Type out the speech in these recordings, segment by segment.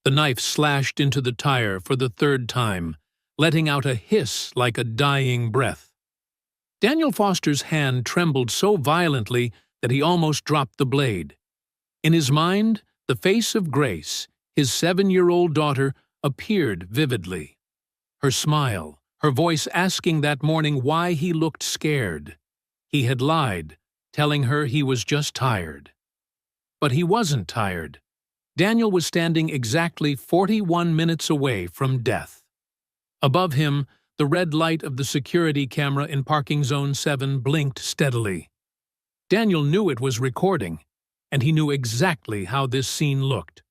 The knife slashed into the tire for the third time, letting out a hiss like a dying breath. Daniel Foster's hand trembled so violently that he almost dropped the blade. In his mind, the face of Grace, his 7-year-old daughter, appeared vividly. Her smile, her voice asking that morning why he looked scared. He had lied, telling her he was just tired. But he wasn't tired. Daniel was standing exactly 41 minutes away from death. Above him, the red light of the security camera in Parking Zone 7 blinked steadily. Daniel knew it was recording, and he knew exactly how this scene looked.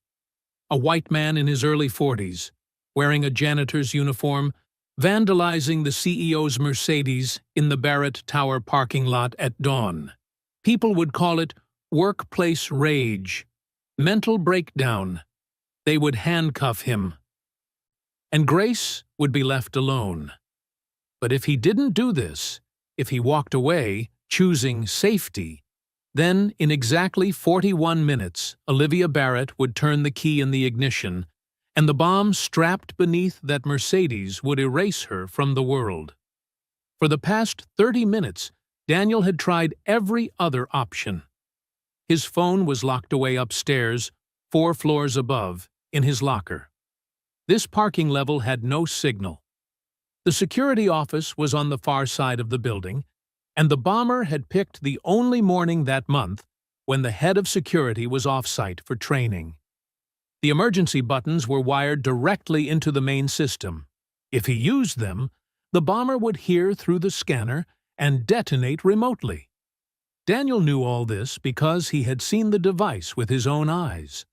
A white man in his early 40s, wearing a janitor's uniform, vandalizing the CEO's Mercedes in the Barrett Tower parking lot at dawn. People would call it workplace rage, mental breakdown. They would handcuff him. And Grace would be left alone. But if he didn't do this, if he walked away, choosing safety, then in exactly 41 minutes, Olivia Barrett would turn the key in the ignition, and the bomb strapped beneath that Mercedes would erase her from the world. For the past 30 minutes, Daniel had tried every other option. His phone was locked away upstairs, 4 floors above, in his locker. This parking level had no signal. The security office was on the far side of the building, and the bomber had picked the only morning that month when the head of security was off-site for training. The emergency buttons were wired directly into the main system. If he used them, the bomber would hear through the scanner and detonate remotely. Daniel knew all this because he had seen the device with his own eyes.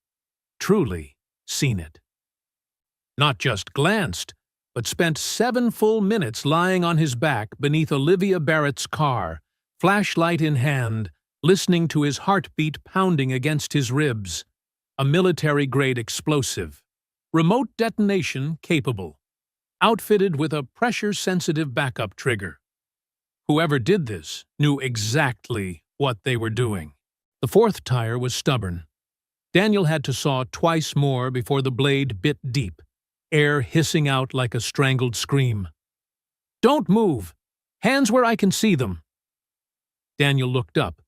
Truly seen it. Not just glanced, but spent 7 full minutes lying on his back beneath Olivia Barrett's car, flashlight in hand, listening to his heartbeat pounding against his ribs. A military-grade explosive, remote detonation capable, outfitted with a pressure-sensitive backup trigger. Whoever did this knew exactly what they were doing. The 4th tire was stubborn. Daniel had to saw twice more before the blade bit deep, air hissing out like a strangled scream. "Don't move! Hands where I can see them!" Daniel looked up.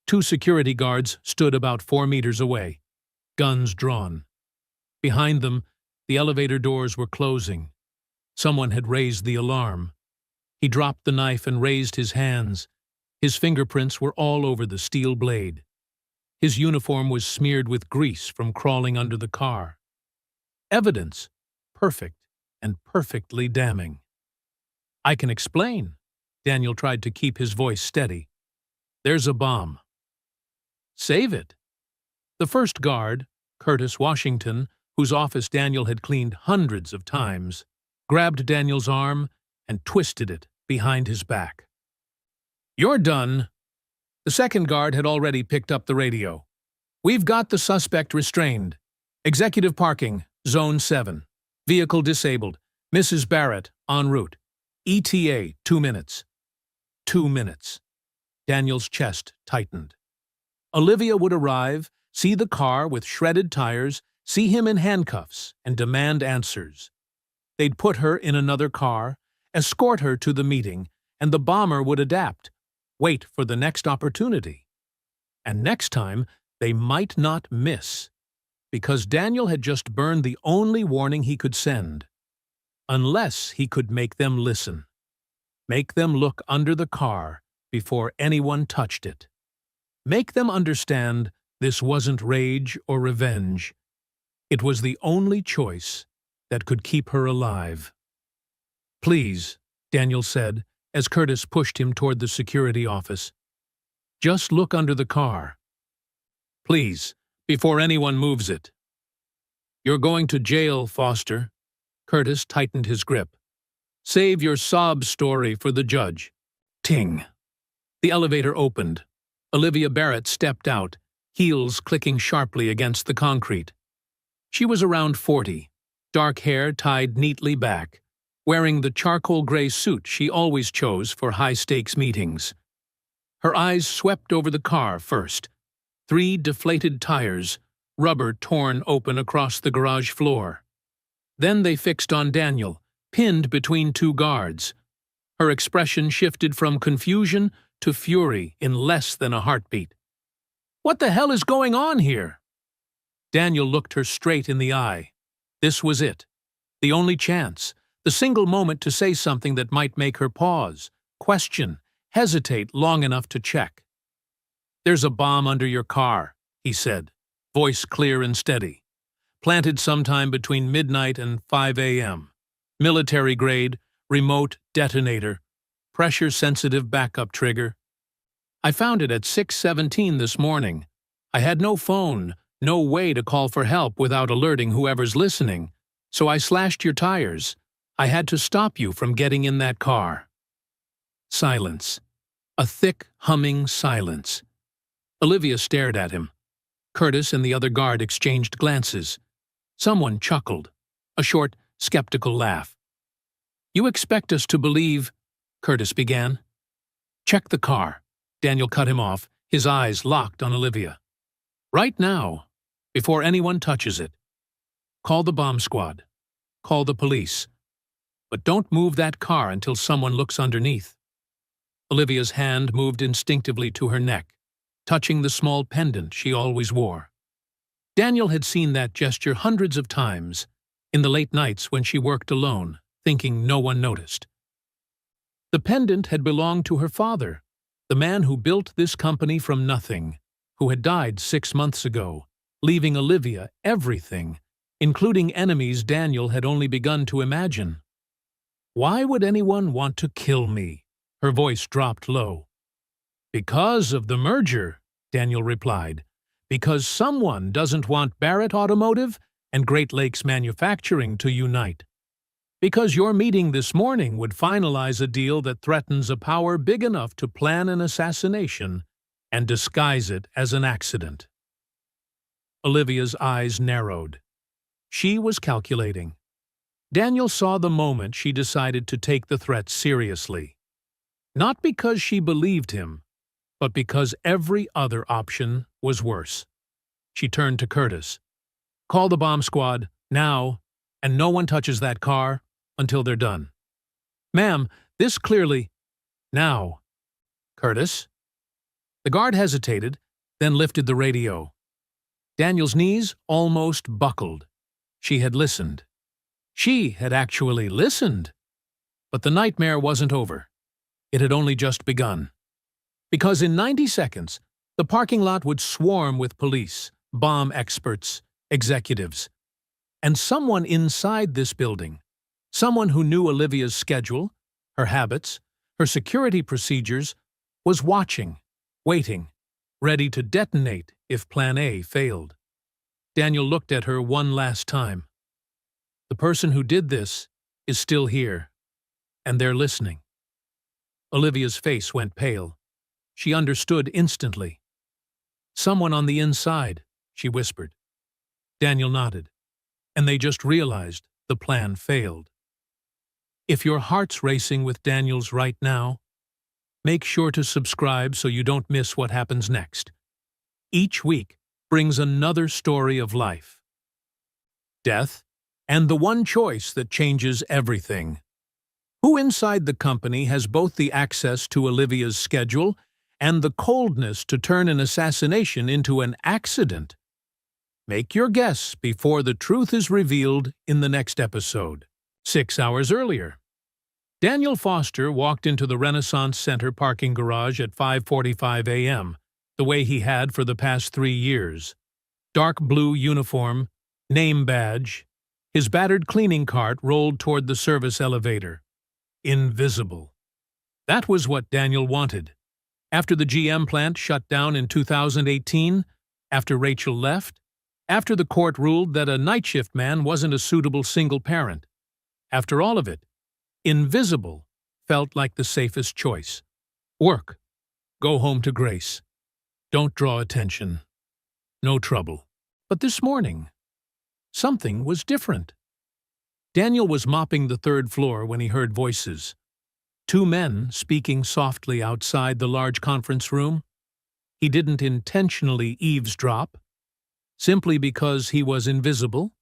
2 security guards stood about 4 meters away, guns drawn. Behind them, the elevator doors were closing. Someone had raised the alarm. He dropped the knife and raised his hands. His fingerprints were all over the steel blade. His uniform was smeared with grease from crawling under the car. Evidence, perfect and perfectly damning. "I can explain." Daniel tried to keep his voice steady. "There's a bomb." "Save it." The first guard, Curtis Washington, whose office Daniel had cleaned hundreds of times, grabbed Daniel's arm and twisted it behind his back. "You're done." The second guard had already picked up the radio. "We've got the suspect restrained. Executive parking, Zone 7. Vehicle disabled. Mrs. Barrett, en route. ETA, 2 minutes. 2 minutes. Daniel's chest tightened. Olivia would arrive, see the car with shredded tires, see him in handcuffs, and demand answers. They'd put her in another car, escort her to the meeting, and the bomber would adapt, wait for the next opportunity. And next time, they might not miss, because Daniel had just burned the only warning he could send. Unless he could make them listen. Make them look under the car before anyone touched it. Make them understand this wasn't rage or revenge. It was the only choice that could keep her alive. "Please," Daniel said, as Curtis pushed him toward the security office. "Just look under the car. Please, before anyone moves it." "You're going to jail, Foster." Curtis tightened his grip. "Save your sob story for the judge." Ting. The elevator opened. Olivia Barrett stepped out, heels clicking sharply against the concrete. She was around 40, dark hair tied neatly back, wearing the charcoal gray suit she always chose for high-stakes meetings. Her eyes swept over the car first. 3 deflated tires, rubber torn open across the garage floor. Then they fixed on Daniel, pinned between two guards. Her expression shifted from confusion to fury in less than a heartbeat. "What the hell is going on here?" Daniel looked her straight in the eye. This was it. The only chance. The single moment to say something that might make her pause, question, hesitate long enough to check. "There's a bomb under your car," he said, voice clear and steady. "Planted sometime between midnight and 5 a.m. Military grade, remote detonator, pressure-sensitive backup trigger. I found it at 6:17 this morning. I had no phone, no way to call for help without alerting whoever's listening, so I slashed your tires. I had to stop you from getting in that car." Silence. A thick, humming silence. Olivia stared at him. Curtis and the other guard exchanged glances. Someone chuckled. A short, skeptical laugh. "You expect us to believe—" Curtis began. "Check the car," Daniel cut him off, his eyes locked on Olivia. "Right now, before anyone touches it. Call the bomb squad. Call the police. But don't move that car until someone looks underneath." Olivia's hand moved instinctively to her neck, touching the small pendant she always wore. Daniel had seen that gesture hundreds of times, in the late nights when she worked alone, thinking no one noticed. The pendant had belonged to her father, the man who built this company from nothing, who had died 6 months ago, leaving Olivia everything, including enemies Daniel had only begun to imagine. "Why would anyone want to kill me?" Her voice dropped low. "Because of the merger," Daniel replied. "Because someone doesn't want Barrett Automotive and Great Lakes Manufacturing to unite. Because your meeting this morning would finalize a deal that threatens a power big enough to plan an assassination and disguise it as an accident." Olivia's eyes narrowed. She was calculating. Daniel saw the moment she decided to take the threat seriously. Not because she believed him, but because every other option was worse. She turned to Curtis. "Call the bomb squad, now, and no one touches that car until they're done." "Ma'am, this clearly—" "Now." "Curtis?" The guard hesitated, then lifted the radio. Daniel's knees almost buckled. She had listened. She had actually listened. But the nightmare wasn't over. It had only just begun. Because in 90 seconds, the parking lot would swarm with police, bomb experts, executives. And someone inside this building, someone who knew Olivia's schedule, her habits, her security procedures, was watching, waiting, ready to detonate if Plan A failed. Daniel looked at her one last time. The person who did this is still here, and they're listening. Olivia's face went pale. She understood instantly. "Someone on the inside," she whispered. Daniel nodded, and they just realized the plan failed. If your heart's racing with Daniel's right now, make sure to subscribe so you don't miss what happens next. Each week brings another story of life, death, and the one choice that changes everything. Who inside the company has both the access to Olivia's schedule and the coldness to turn an assassination into an accident? Make your guess before the truth is revealed in the next episode. 6 hours earlier, Daniel Foster walked into the Renaissance Center parking garage at 5:45 a.m., the way he had for the past 3 years. Dark blue uniform, name badge. His battered cleaning cart rolled toward the service elevator. Invisible. That was what Daniel wanted. After the GM plant shut down in 2018, after Rachel left, after the court ruled that a night shift man wasn't a suitable single parent. After all of it, invisible felt like the safest choice. Work. Go home to Grace. Don't draw attention. No trouble. But this morning, something was different. Daniel was mopping the 3rd floor when he heard voices. 2 men speaking softly outside the large conference room. He didn't intentionally eavesdrop. simply because he was invisible,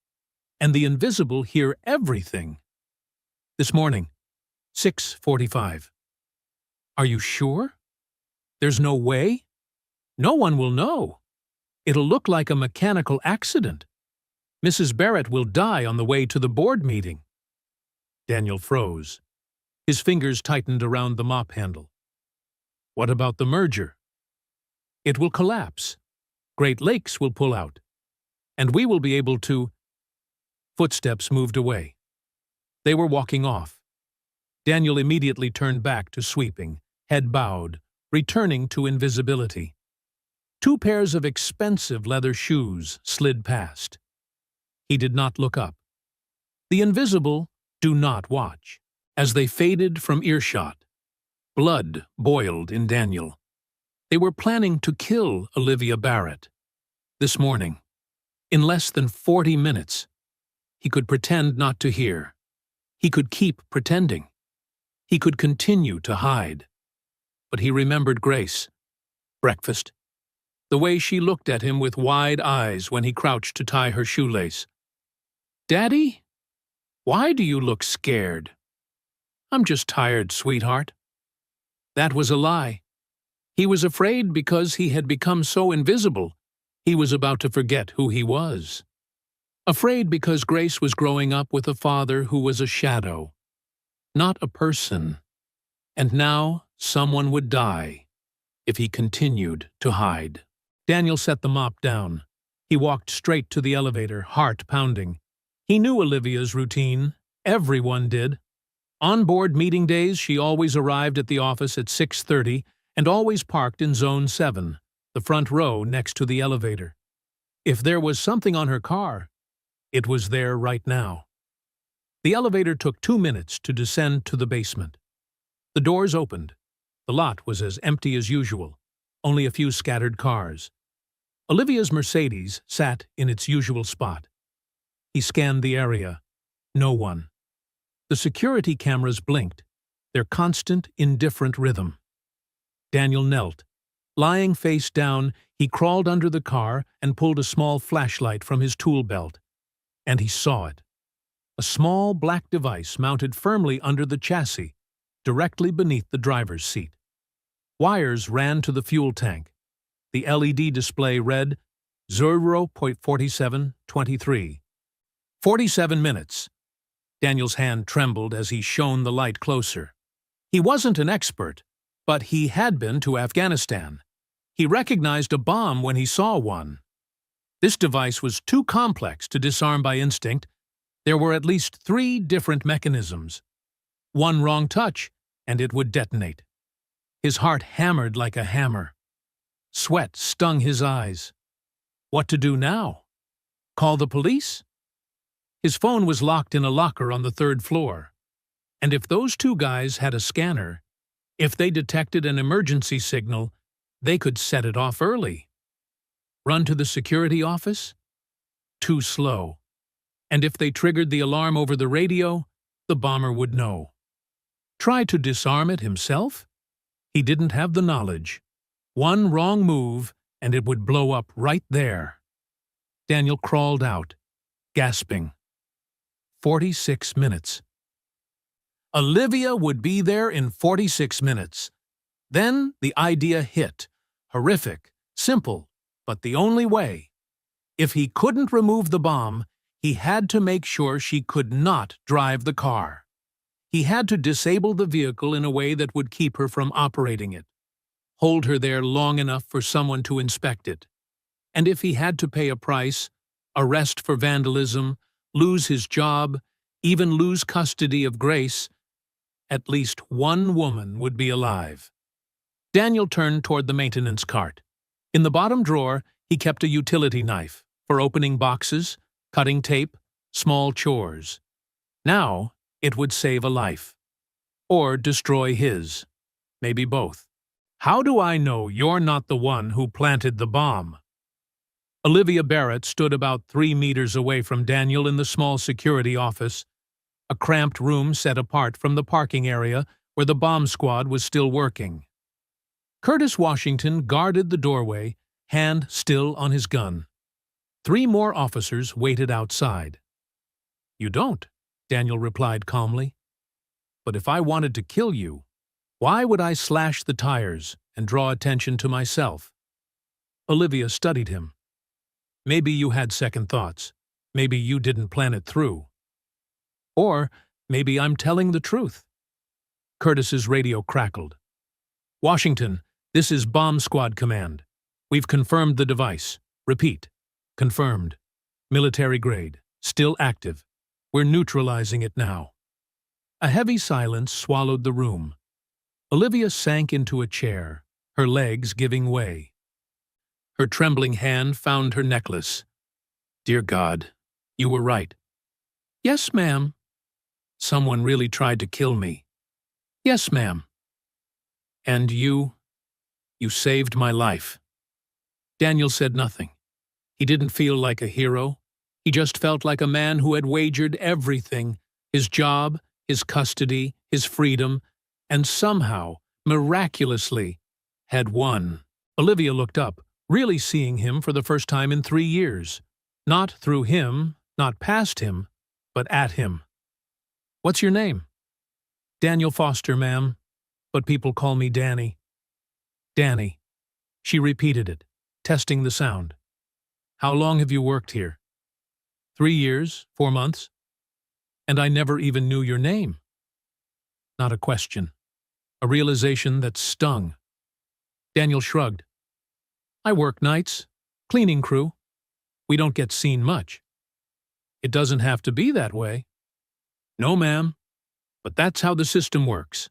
and the invisible hear everything. This morning, 6:45. Are you sure? There's no way? No one will know. It'll look like a mechanical accident. Mrs. Barrett will die on the way to the board meeting. Daniel froze. His fingers tightened around the mop handle. What about the merger? It will collapse. Great Lakes will pull out. And we will be able to... Footsteps moved away. They were walking off. Daniel immediately turned back to sweeping, head bowed, returning to invisibility. 2 pairs of expensive leather shoes slid past. He did not look up. The invisible do not watch. As they faded from earshot, blood boiled in Daniel. They were planning to kill Olivia Barrett. This morning, in less than 40 minutes, he could pretend not to hear. He could keep pretending. He could continue to hide. But he remembered Grace. Breakfast. The way she looked at him with wide eyes when he crouched to tie her shoelace. Daddy? Why do you look scared? I'm just tired, sweetheart. That was a lie. He was afraid because he had become so invisible, he was about to forget who he was. Afraid because Grace was growing up with a father who was a shadow, not a person. And now someone would die if he continued to hide. Daniel set the mop down. He walked straight to the elevator, heart pounding. He knew Olivia's routine. Everyone did. On board meeting days, she always arrived at the office at 6:30 and always parked in Zone 7, the front row next to the elevator. If there was something on her car, it was there right now. The elevator took 2 minutes to descend to the basement. The doors opened. The lot was as empty as usual, only a few scattered cars. Olivia's Mercedes sat in its usual spot. He scanned the area. No one. The security cameras blinked, their constant, indifferent rhythm. Daniel knelt. Lying face down, he crawled under the car and pulled a small flashlight from his tool belt. And he saw it. A small black device mounted firmly under the chassis, directly beneath the driver's seat. Wires ran to the fuel tank. The LED display read 0.4723. 47 minutes. Daniel's hand trembled as he shone the light closer. He wasn't an expert, but he had been to Afghanistan. He recognized a bomb when he saw one. This device was too complex to disarm by instinct. There were at least 3 different mechanisms. One wrong touch, and it would detonate. His heart hammered like a hammer. Sweat stung his eyes. What to do now? Call the police? His phone was locked in a locker on the 3rd floor. And if those 2 guys had a scanner, if they detected an emergency signal, they could set it off early. Run to the security office? Too slow. And if they triggered the alarm over the radio, the bomber would know. Try to disarm it himself? He didn't have the knowledge. One wrong move, and it would blow up right there. Daniel crawled out, gasping. 46 minutes. Olivia would be there in 46 minutes. Then the idea hit. Horrific, simple, but the only way. If he couldn't remove the bomb, he had to make sure she could not drive the car. He had to disable the vehicle in a way that would keep her from operating it. Hold her there long enough for someone to inspect it. And if he had to pay a price, arrest for vandalism, lose his job, even lose custody of Grace, at least one woman would be alive. Daniel turned toward the maintenance cart. In the bottom drawer, he kept a utility knife for opening boxes, cutting tape, small chores. Now, it would save a life. Or destroy his. Maybe both. How do I know you're not the one who planted the bomb? Olivia Barrett stood about 3 meters away from Daniel in the small security office, a cramped room set apart from the parking area where the bomb squad was still working. Curtis Washington guarded the doorway, hand still on his gun. 3 more officers waited outside. "You don't," Daniel replied calmly. "But if I wanted to kill you, why would I slash the tires and draw attention to myself?" Olivia studied him. "Maybe you had second thoughts. Maybe you didn't plan it through. Or maybe I'm telling the truth." Curtis's radio crackled. "Washington, this is Bomb Squad Command. We've confirmed the device. Repeat. Confirmed. Military grade. Still active. We're neutralizing it now." A heavy silence swallowed the room. Olivia sank into a chair, her legs giving way. Her trembling hand found her necklace. "Dear God, you were right." "Yes, ma'am." "Someone really tried to kill me." "Yes, ma'am." "And you saved my life." Daniel said nothing. He didn't feel like a hero. He just felt like a man who had wagered everything, his job, his custody, his freedom, and somehow, miraculously, had won. Olivia looked up, really seeing him for the first time in 3 years. Not through him, not past him, but at him. "What's your name?" "Daniel Foster, ma'am, but people call me Danny." "Danny." She repeated it, testing the sound. "How long have you worked here?" 3 years, 4 months. "And I never even knew your name." Not a question. A realization that stung. Daniel shrugged. "I work nights. Cleaning crew. We don't get seen much." "It doesn't have to be that way." "No, ma'am. But that's how the system works."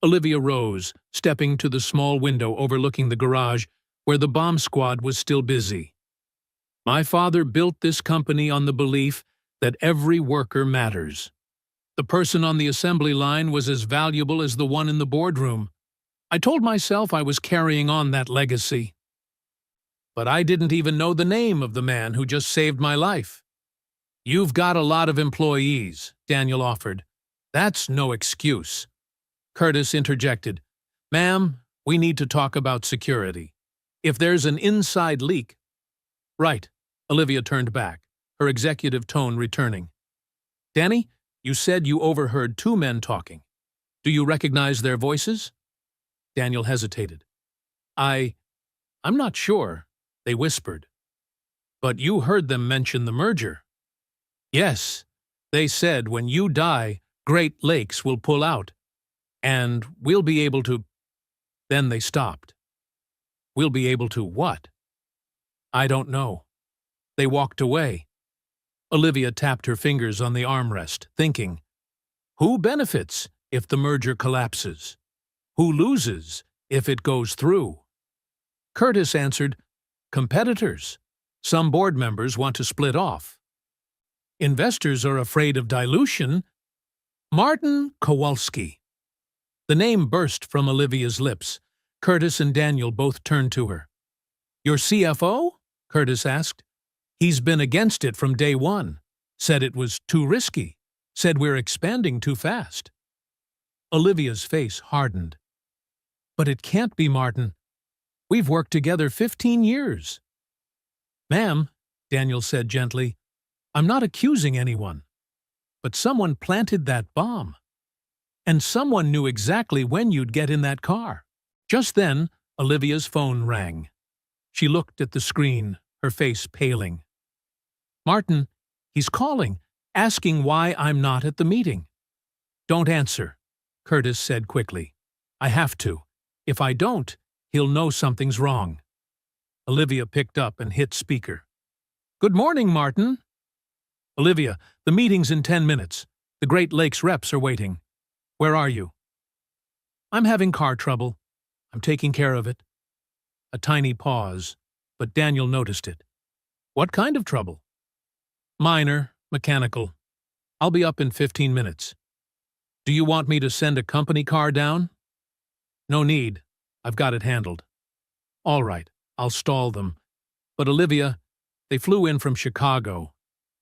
Olivia rose, stepping to the small window overlooking the garage where the bomb squad was still busy. "My father built this company on the belief that every worker matters. The person on the assembly line was as valuable as the one in the boardroom. I told myself I was carrying on that legacy. But I didn't even know the name of the man who just saved my life." "You've got a lot of employees," Daniel offered. "That's no excuse." Curtis interjected. "Ma'am, we need to talk about security. If there's an inside leak—" "Right." Olivia turned back, her executive tone returning. "Danny, you said you overheard 2 men talking. Do you recognize their voices?" Daniel hesitated. I'm not sure," they whispered. "But you heard them mention the merger." "Yes. They said when you die, Great Lakes will pull out. And we'll be able to—" Then they stopped. "We'll be able to what?" "I don't know." They walked away. Olivia tapped her fingers on the armrest, thinking, who benefits if the merger collapses? Who loses if it goes through? Curtis answered, competitors. Some board members want to split off. Investors are afraid of dilution. Martin Kowalski. The name burst from Olivia's lips. Curtis and Daniel both turned to her. Your CFO? Curtis asked. He's been against it from day one. Said it was too risky. Said we're expanding too fast. Olivia's face hardened. But it can't be, Martin. We've worked together 15 years. Ma'am, Daniel said gently, I'm not accusing anyone. But someone planted that bomb. And someone knew exactly when you'd get in that car. Just then, Olivia's phone rang. She looked at the screen, her face paling. Martin, he's calling, asking why I'm not at the meeting. Don't answer, Curtis said quickly. I have to. If I don't, he'll know something's wrong. Olivia picked up and hit speaker. Good morning, Martin. Olivia, the meeting's in 10 minutes. The Great Lakes reps are waiting. Where are you? I'm having car trouble. I'm taking care of it. A tiny pause, but Daniel noticed it. What kind of trouble? Minor, mechanical. I'll be up in 15 minutes. Do you want me to send a company car down? No need. I've got it handled. All right, I'll stall them. But Olivia, they flew in from Chicago.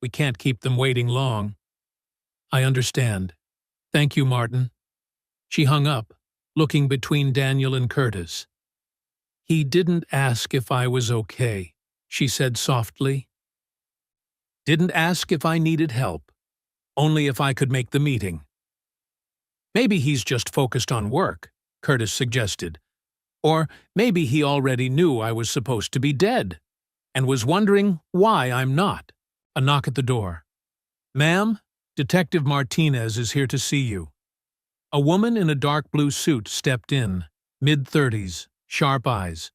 We can't keep them waiting long. I understand. Thank you, Martin. She hung up, looking between Daniel and Curtis. He didn't ask if I was okay, she said softly. Didn't ask if I needed help, only if I could make the meeting. Maybe he's just focused on work, Curtis suggested. Or maybe he already knew I was supposed to be dead, and was wondering why I'm not. A knock at the door. "Ma'am, Detective Martinez is here to see you." A woman in a dark blue suit stepped in, mid-30s, sharp eyes.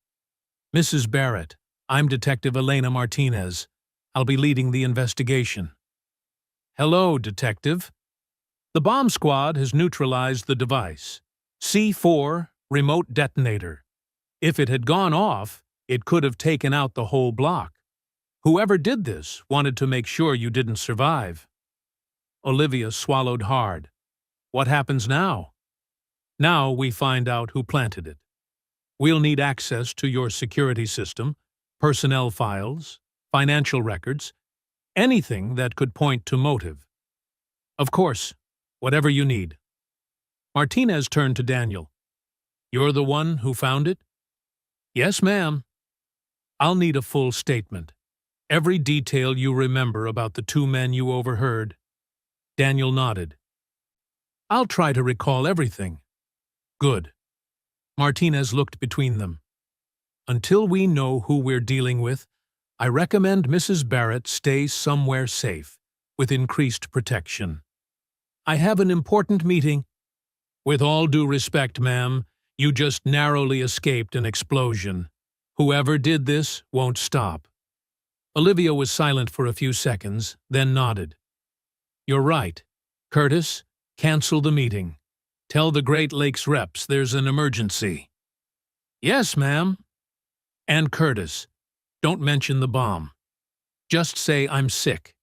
"Mrs. Barrett, I'm Detective Elena Martinez. I'll be leading the investigation." "Hello, Detective. The bomb squad has neutralized the device. C4, remote detonator. If it had gone off, it could have taken out the whole block. Whoever did this wanted to make sure you didn't survive." Olivia swallowed hard. "What happens now?" "Now we find out who planted it. We'll need access to your security system, personnel files, financial records, anything that could point to motive. Of course, whatever you need." Martinez turned to Daniel. "You're the one who found it?" "Yes, ma'am." "I'll need a full statement. Every detail you remember about the two men you overheard." Daniel nodded. "I'll try to recall everything." "Good." Martinez looked between them. "Until we know who we're dealing with, I recommend Mrs. Barrett stay somewhere safe, with increased protection. I have an important meeting." "With all due respect, ma'am, you just narrowly escaped an explosion. Whoever did this won't stop." Olivia was silent for a few seconds, then nodded. "You're right. Curtis, cancel the meeting. Tell the Great Lakes reps there's an emergency." "Yes, ma'am." "And Curtis, don't mention the bomb. Just say I'm sick.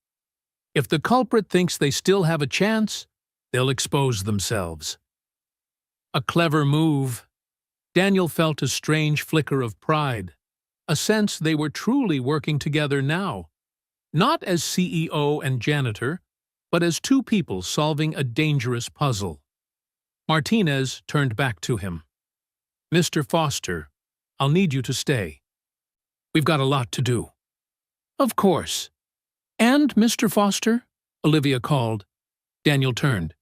If the culprit thinks they still have a chance, they'll expose themselves." A clever move. Daniel felt a strange flicker of pride, a sense they were truly working together now, not as CEO and janitor, but as two people solving a dangerous puzzle. Martinez turned back to him. "Mr. Foster, I'll need you to stay. We've got a lot to do." "Of course." "And, Mr. Foster?" Olivia called. Daniel turned.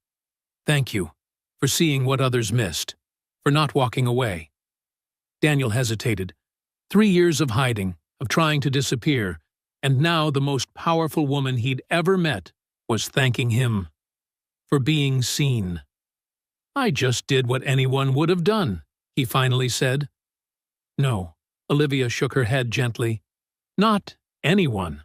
"Thank you for seeing what others missed, for not walking away." Daniel hesitated. 3 years of hiding, of trying to disappear, and now the most powerful woman he'd ever met was thanking him for being seen. "I just did what anyone would have done," he finally said. "No," Olivia shook her head gently. "Not anyone.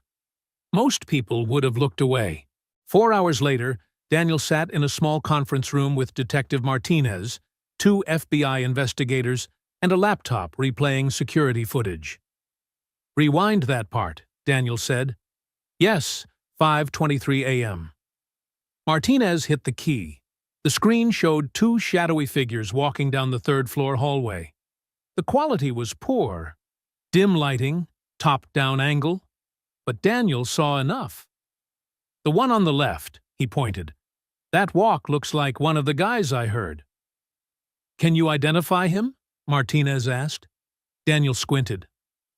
Most people would have looked away." 4 hours later, Daniel sat in a small conference room with Detective Martinez, 2 FBI investigators, and a laptop replaying security footage. "Rewind that part," Daniel said. "Yes, 5:23 a.m. Martinez hit the key. The screen showed 2 shadowy figures walking down the third-floor hallway. The quality was poor. Dim lighting, top-down angle. But Daniel saw enough. "The one on the left," he pointed. "That walk looks like one of the guys I heard." "Can you identify him?" Martinez asked. Daniel squinted.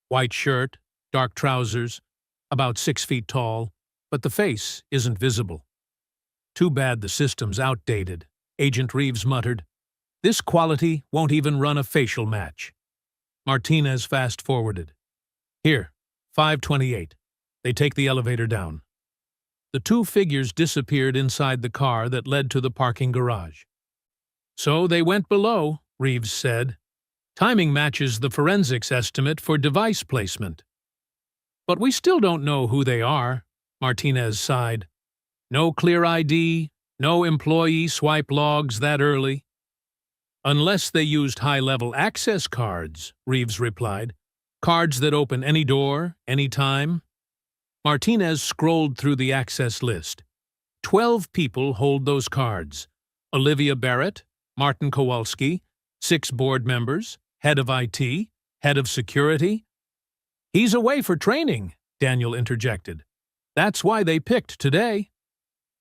White shirt, dark trousers, about 6 feet tall, but the face isn't visible. "Too bad the system's outdated," Agent Reeves muttered. "This quality won't even run a facial match." Martinez fast-forwarded. "Here, 5:28. They take the elevator down." The 2 figures disappeared inside the car that led to the parking garage. "So they went below," Reeves said. "Timing matches the forensics estimate for device placement." "But we still don't know who they are," Martinez sighed. "No clear ID, no employee swipe logs that early." "Unless they used high-level access cards," Reeves replied. "Cards that open any door, any time." Martinez scrolled through the access list. 12 people hold those cards. Olivia Barrett, Martin Kowalski, 6 board members, head of IT, head of security. "He's away for training," Daniel interjected. "That's why they picked today."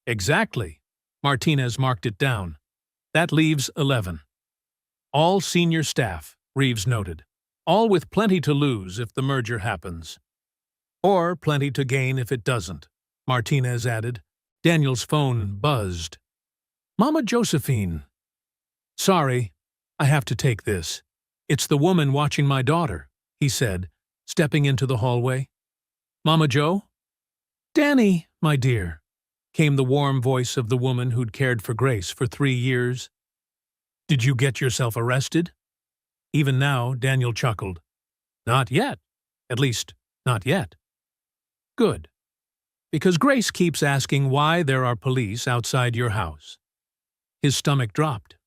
"Exactly." Martinez marked it down. "That leaves 11. All senior staff," Reeves noted. "All with plenty to lose if the merger happens. Or plenty to gain if it doesn't." Martinez added. Daniel's phone buzzed. Mama Josephine. Sorry, I have to take this. It's the woman watching my daughter, he said, stepping into the hallway. Mama Joe? Danny, my dear, came the warm voice of the woman who'd cared for Grace for 3 years. Did you get yourself arrested? Even now, Daniel chuckled. Not yet. At least, not yet. Good. Because Grace keeps asking why there are police outside your house. His stomach dropped.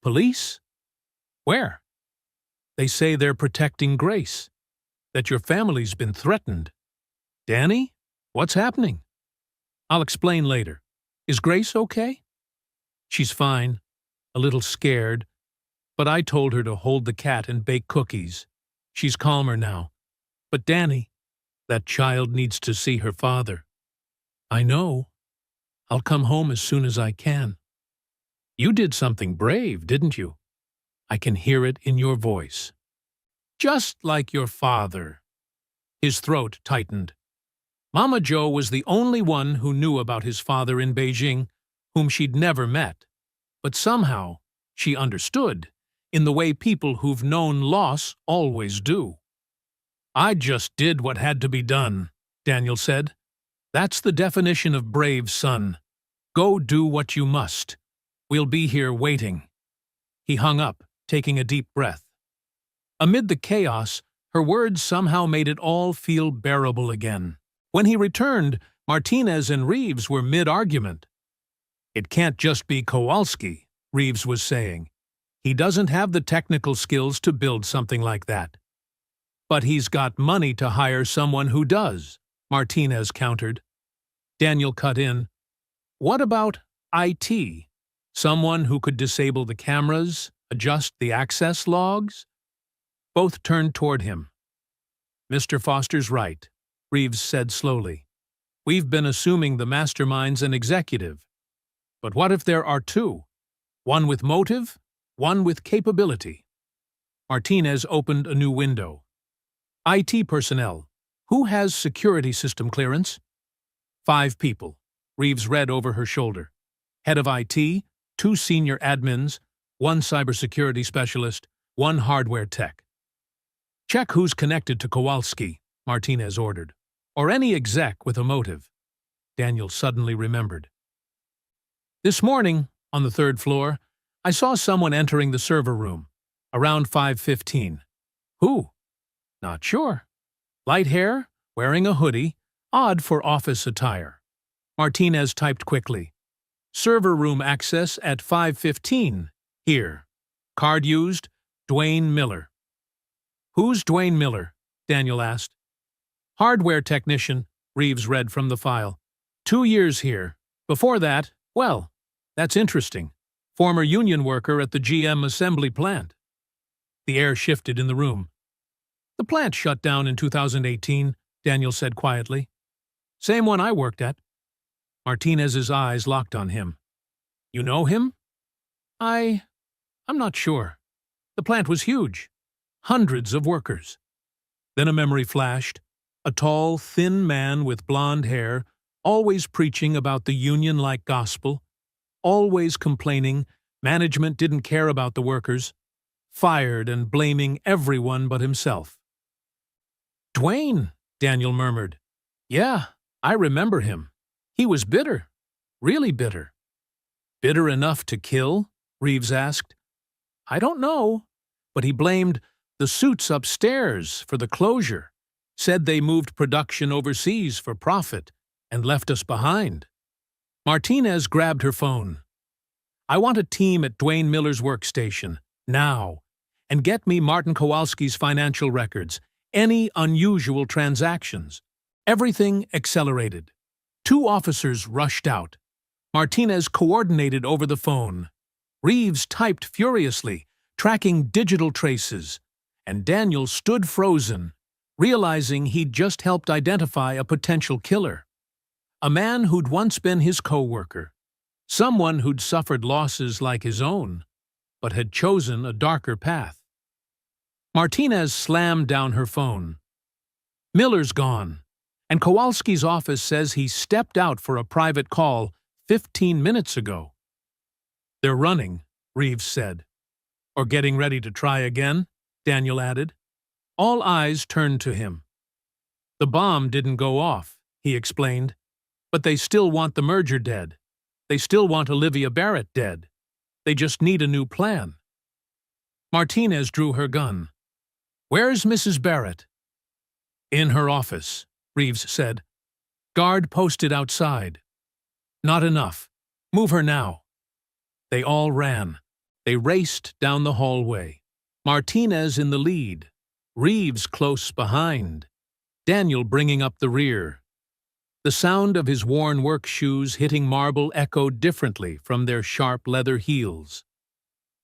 Police? Where? They say they're protecting Grace, that your family's been threatened. Danny, what's happening? I'll explain later. Is Grace okay? She's fine, a little scared, but I told her to hold the cat and bake cookies. She's calmer now. But Danny, that child needs to see her father. I know. I'll come home as soon as I can. You did something brave, didn't you? I can hear it in your voice. Just like your father. His throat tightened. Mama Joe was the only one who knew about his father in Beijing, whom she'd never met. But somehow, she understood, in the way people who've known loss always do. I just did what had to be done, Daniel said. That's the definition of brave, son. Go do what you must. We'll be here waiting. He hung up, taking a deep breath. Amid the chaos, her words somehow made it all feel bearable again. When he returned, Martinez and Reeves were mid-argument. It can't just be Kowalski, Reeves was saying. He doesn't have the technical skills to build something like that. But he's got money to hire someone who does, Martinez countered. Daniel cut in. What about IT? Someone who could disable the cameras, adjust the access logs? Both turned toward him. Mr. Foster's right, Reeves said slowly. We've been assuming the mastermind's an executive. But what if there are two? One with motive, one with capability. Martinez opened a new window. IT personnel. Who has security system clearance? 5 people. Reeves read over her shoulder. Head of IT, 2 senior admins, 1 cybersecurity specialist, 1 hardware tech. Check who's connected to Kowalski, Martinez ordered, or any exec with a motive. Daniel suddenly remembered. This morning, on the 3rd floor, I saw someone entering the server room, around 5:15. Who? Not sure. Light hair, wearing a hoodie, odd for office attire. Martinez typed quickly. Server room access at 5:15. Here. Card used, Dwayne Miller. Who's Dwayne Miller? Daniel asked. Hardware technician, Reeves read from the file. 2 years here. Before that, well, that's interesting. Former union worker at the GM assembly plant. The air shifted in the room. The plant shut down in 2018, Daniel said quietly. Same one I worked at. Martinez's eyes locked on him. You know him? I'm not sure. The plant was huge. Hundreds of workers. Then a memory flashed. A tall, thin man with blonde hair, always preaching about the union-like gospel, always complaining management didn't care about the workers, fired and blaming everyone but himself. Dwayne, Daniel murmured. Yeah, I remember him. He was bitter. Really bitter. Bitter enough to kill? Reeves asked. I don't know, but he blamed the suits upstairs for the closure, said they moved production overseas for profit and left us behind. Martinez grabbed her phone. I want a team at Dwayne Miller's workstation, now, and get me Martin Kowalski's financial records, any unusual transactions. Everything accelerated. 2 officers rushed out. Martinez coordinated over the phone. Reeves typed furiously, tracking digital traces, and Daniel stood frozen, realizing he'd just helped identify a potential killer. A man who'd once been his co-worker. Someone who'd suffered losses like his own, but had chosen a darker path. Martinez slammed down her phone. Miller's gone, And Kowalski's office says he stepped out for a private call 15 minutes ago. They're running, Reeves said. Or getting ready to try again, Daniel added. All eyes turned to him. The bomb didn't go off, he explained, but they still want the merger dead. They still want Olivia Barrett dead. They just need a new plan. Martinez drew her gun. Where's Mrs. Barrett? In her office, Reeves said. Guard posted outside. Not enough. Move her now. They all ran. They raced down the hallway. Martinez in the lead. Reeves close behind. Daniel bringing up the rear. The sound of his worn work shoes hitting marble echoed differently from their sharp leather heels.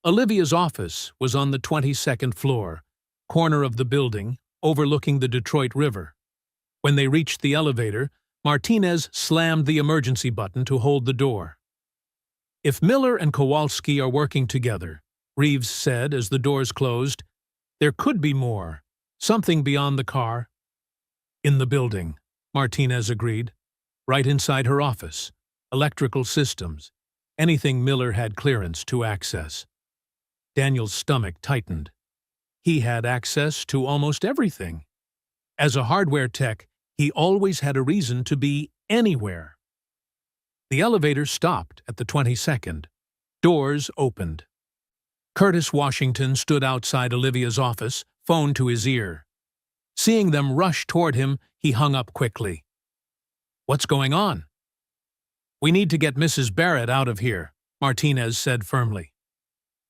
Olivia's office was on the 22nd floor, corner of the building, overlooking the Detroit River. When they reached the elevator, Martinez slammed the emergency button to hold the door. If Miller and Kowalski are working together, Reeves said as the doors closed, there could be more, something beyond the car. In the building, Martinez agreed. Right inside her office. Electrical systems. Anything Miller had clearance to access. Daniel's stomach tightened. He had access to almost everything. As a hardware tech, he always had a reason to be anywhere. The elevator stopped at the 22nd. Doors opened. Curtis Washington stood outside Olivia's office, phone to his ear. Seeing them rush toward him, he hung up quickly. What's going on? We need to get Mrs. Barrett out of here, Martinez said firmly.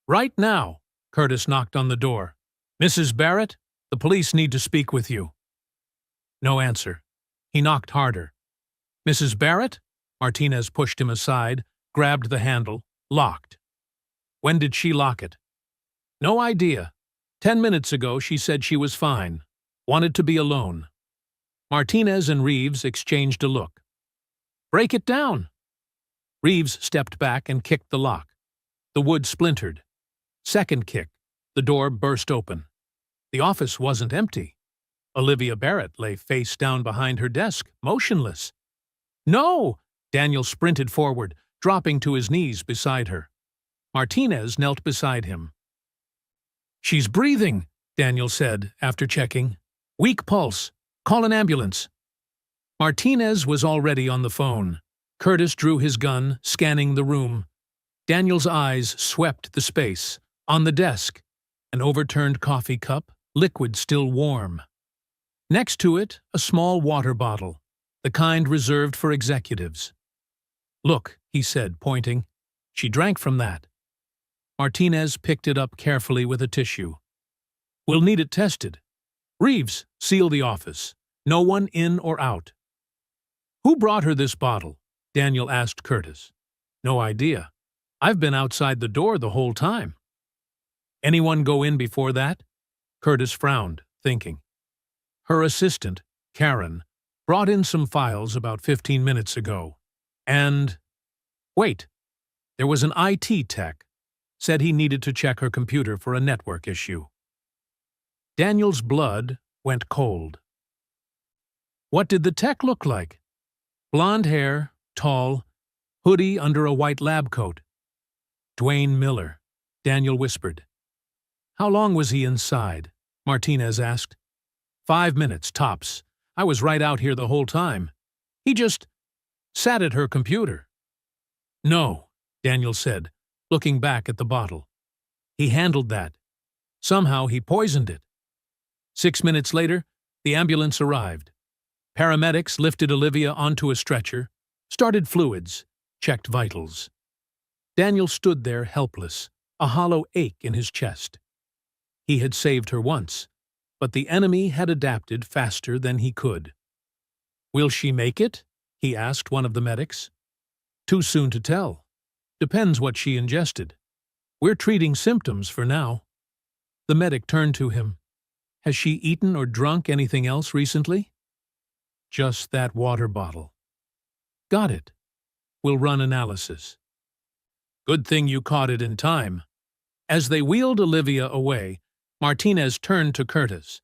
Right now, Curtis knocked on the door. Mrs. Barrett, the police need to speak with you. No answer. He knocked harder. Mrs. Barrett? Martinez pushed him aside, grabbed the handle, locked. When did she lock it? No idea. 10 minutes ago she said she was fine. Wanted to be alone. Martinez and Reeves exchanged a look. Break it down. Reeves stepped back and kicked the lock. The wood splintered. Second kick. The door burst open. The office wasn't empty. Olivia Barrett lay face down behind her desk, motionless. No! Daniel sprinted forward, dropping to his knees beside her. Martinez knelt beside him. She's breathing, Daniel said after checking. Weak pulse. Call an ambulance. Martinez was already on the phone. Curtis drew his gun, scanning the room. Daniel's eyes swept the space. On the desk, an overturned coffee cup, liquid still warm. Next to it, a small water bottle, the kind reserved for executives. Look, he said, pointing. She drank from that. Martinez picked it up carefully with a tissue. We'll need it tested. Reeves, seal the office. No one in or out. Who brought her this bottle? Daniel asked Curtis. No idea. I've been outside the door the whole time. Anyone go in before that? Curtis frowned, thinking. Her assistant, Karen, brought in some files about 15 minutes ago. And... Wait. There was an IT tech. Said he needed to check her computer for a network issue. Daniel's blood went cold. What did the tech look like? Blonde hair, tall, hoodie under a white lab coat. Dwayne Miller, Daniel whispered. How long was he inside? Martinez asked. 5 minutes, tops. I was right out here the whole time. He just sat at her computer. No, Daniel said, looking back at the bottle. He handled that. Somehow he poisoned it. 6 minutes later, the ambulance arrived. Paramedics lifted Olivia onto a stretcher, started fluids, checked vitals. Daniel stood there helpless, a hollow ache in his chest. He had saved her once, but the enemy had adapted faster than he could. Will she make it? He asked one of the medics. Too soon to tell. Depends what she ingested. We're treating symptoms for now. The medic turned to him. Has she eaten or drunk anything else recently? Just that water bottle. Got it. We'll run analysis. Good thing you caught it in time. As they wheeled Olivia away, Martinez turned to Curtis.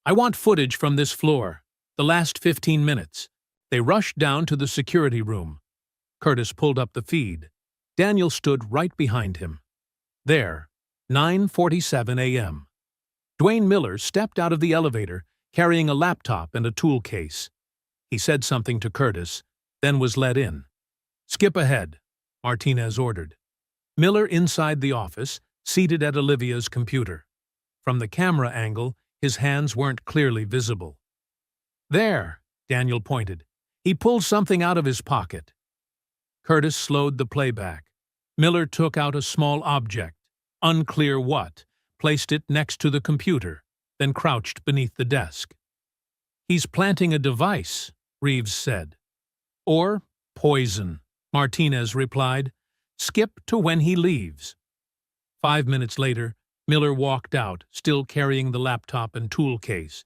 I want footage from this floor. The last 15 minutes. They rushed down to the security room. Curtis pulled up the feed. Daniel stood right behind him. There, 9:47 a.m. Dwayne Miller stepped out of the elevator, carrying a laptop and a tool case. He said something to Curtis, then was let in. "Skip ahead," Martinez ordered. Miller inside the office, seated at Olivia's computer. From the camera angle, his hands weren't clearly visible. "There," Daniel pointed. He pulled something out of his pocket. Curtis slowed the playback. Miller took out a small object, unclear what, placed it next to the computer, then crouched beneath the desk. "He's planting a device," Reeves said. "Or poison," Martinez replied. "Skip to when he leaves." 5 minutes later, Miller walked out, still carrying the laptop and tool case.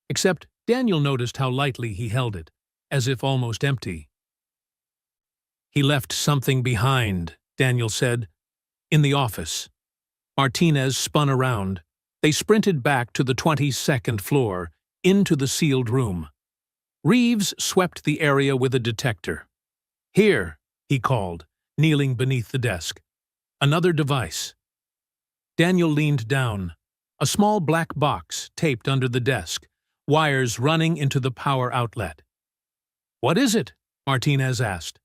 Except Daniel noticed how lightly he held it, as if almost empty. "He left something behind," Daniel said. "In the office." Martinez spun around. They sprinted back to the 22nd floor, into the sealed room. Reeves swept the area with a detector. "Here," he called, kneeling beneath the desk. "Another device." Daniel leaned down. A small black box taped under the desk, wires running into the power outlet. "What is it?" Martinez asked.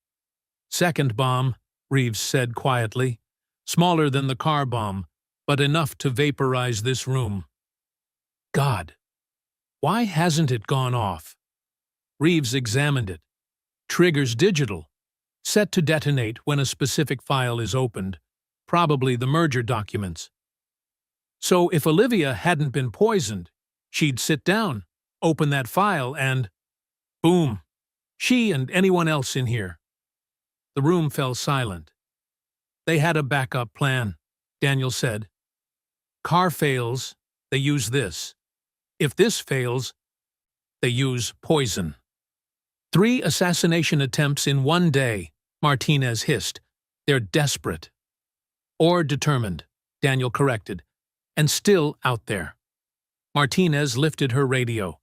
"Second bomb," Reeves said quietly. "Smaller than the car bomb, but enough to vaporize this room." "God, why hasn't it gone off?" Reeves examined it. "Trigger's digital. Set to detonate when a specific file is opened, probably the merger documents. So if Olivia hadn't been poisoned, she'd sit down, open that file, and boom, she and anyone else in here." The room fell silent. "They had a backup plan," Daniel said. "Car fails, they use this. If this fails, they use poison." 3 assassination attempts in one day, Martinez hissed. "They're desperate." "Or determined," Daniel corrected. "And still out there." Martinez lifted her radio.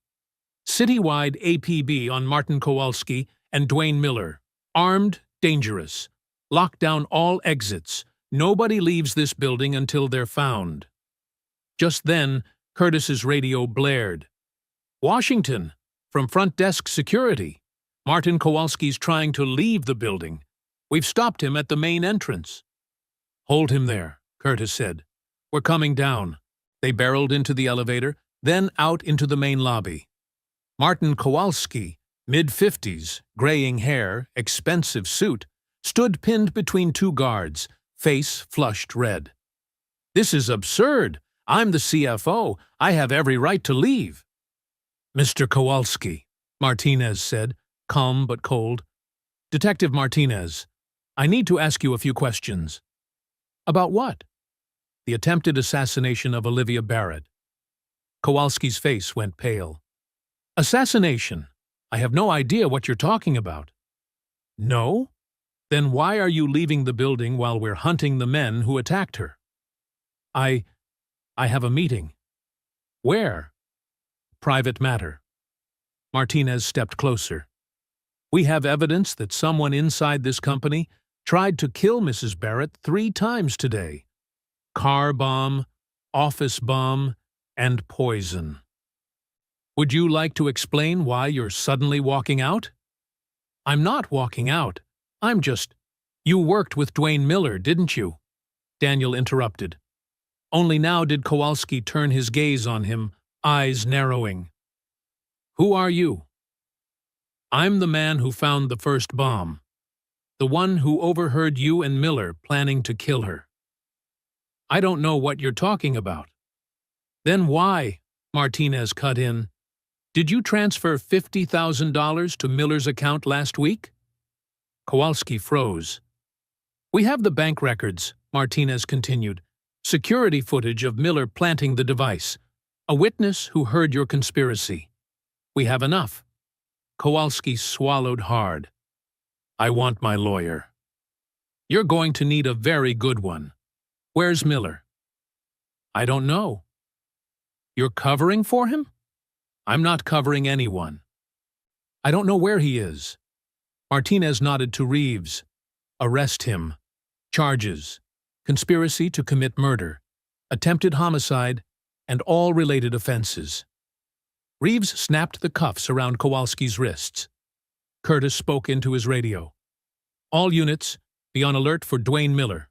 "Citywide APB on Martin Kowalski and Dwayne Miller. Armed, dangerous. Lock down all exits. Nobody leaves this building until they're found." Just then, Curtis's radio blared. "Washington, from front desk security. Martin Kowalski's trying to leave the building. We've stopped him at the main entrance." "Hold him there," Curtis said. "We're coming down." They barreled into the elevator, then out into the main lobby. Martin Kowalski, mid-50s, graying hair, expensive suit, stood pinned between 2 guards, face flushed red. "This is absurd. I'm the CFO. I have every right to leave." "Mr. Kowalski," Martinez said, calm but cold. "Detective Martinez, I need to ask you a few questions." "About what?" "The attempted assassination of Olivia Barrett." Kowalski's face went pale. "Assassination? I have no idea what you're talking about." "No? Then why are you leaving the building while we're hunting the men who attacked her?" I have a meeting." "Where?" "Private matter." Martinez stepped closer. "We have evidence that someone inside this company tried to kill Mrs. Barrett 3 times today. Car bomb, office bomb, and poison. Would you like to explain why you're suddenly walking out?" "I'm not walking out. I'm just—" "You worked with Dwayne Miller, didn't you?" Daniel interrupted. Only now did Kowalski turn his gaze on him, eyes narrowing. "Who are you?" "I'm the man who found the first bomb. The one who overheard you and Miller planning to kill her." "I don't know what you're talking about." "Then why?" Martinez cut in. "Did you transfer $50,000 to Miller's account last week?" Kowalski froze. "We have the bank records," Martinez continued. "Security footage of Miller planting the device. A witness who heard your conspiracy. We have enough." Kowalski swallowed hard. "I want my lawyer." "You're going to need a very good one. Where's Miller?" "I don't know." "You're covering for him?" "I'm not covering anyone. I don't know where he is. Martinez nodded to Reeves. Arrest him. Charges: conspiracy to commit murder, attempted homicide, and all related offenses. Reeves snapped the cuffs around Kowalski's wrists. Curtis spoke into his radio. All units, be on alert for Dwayne Miller.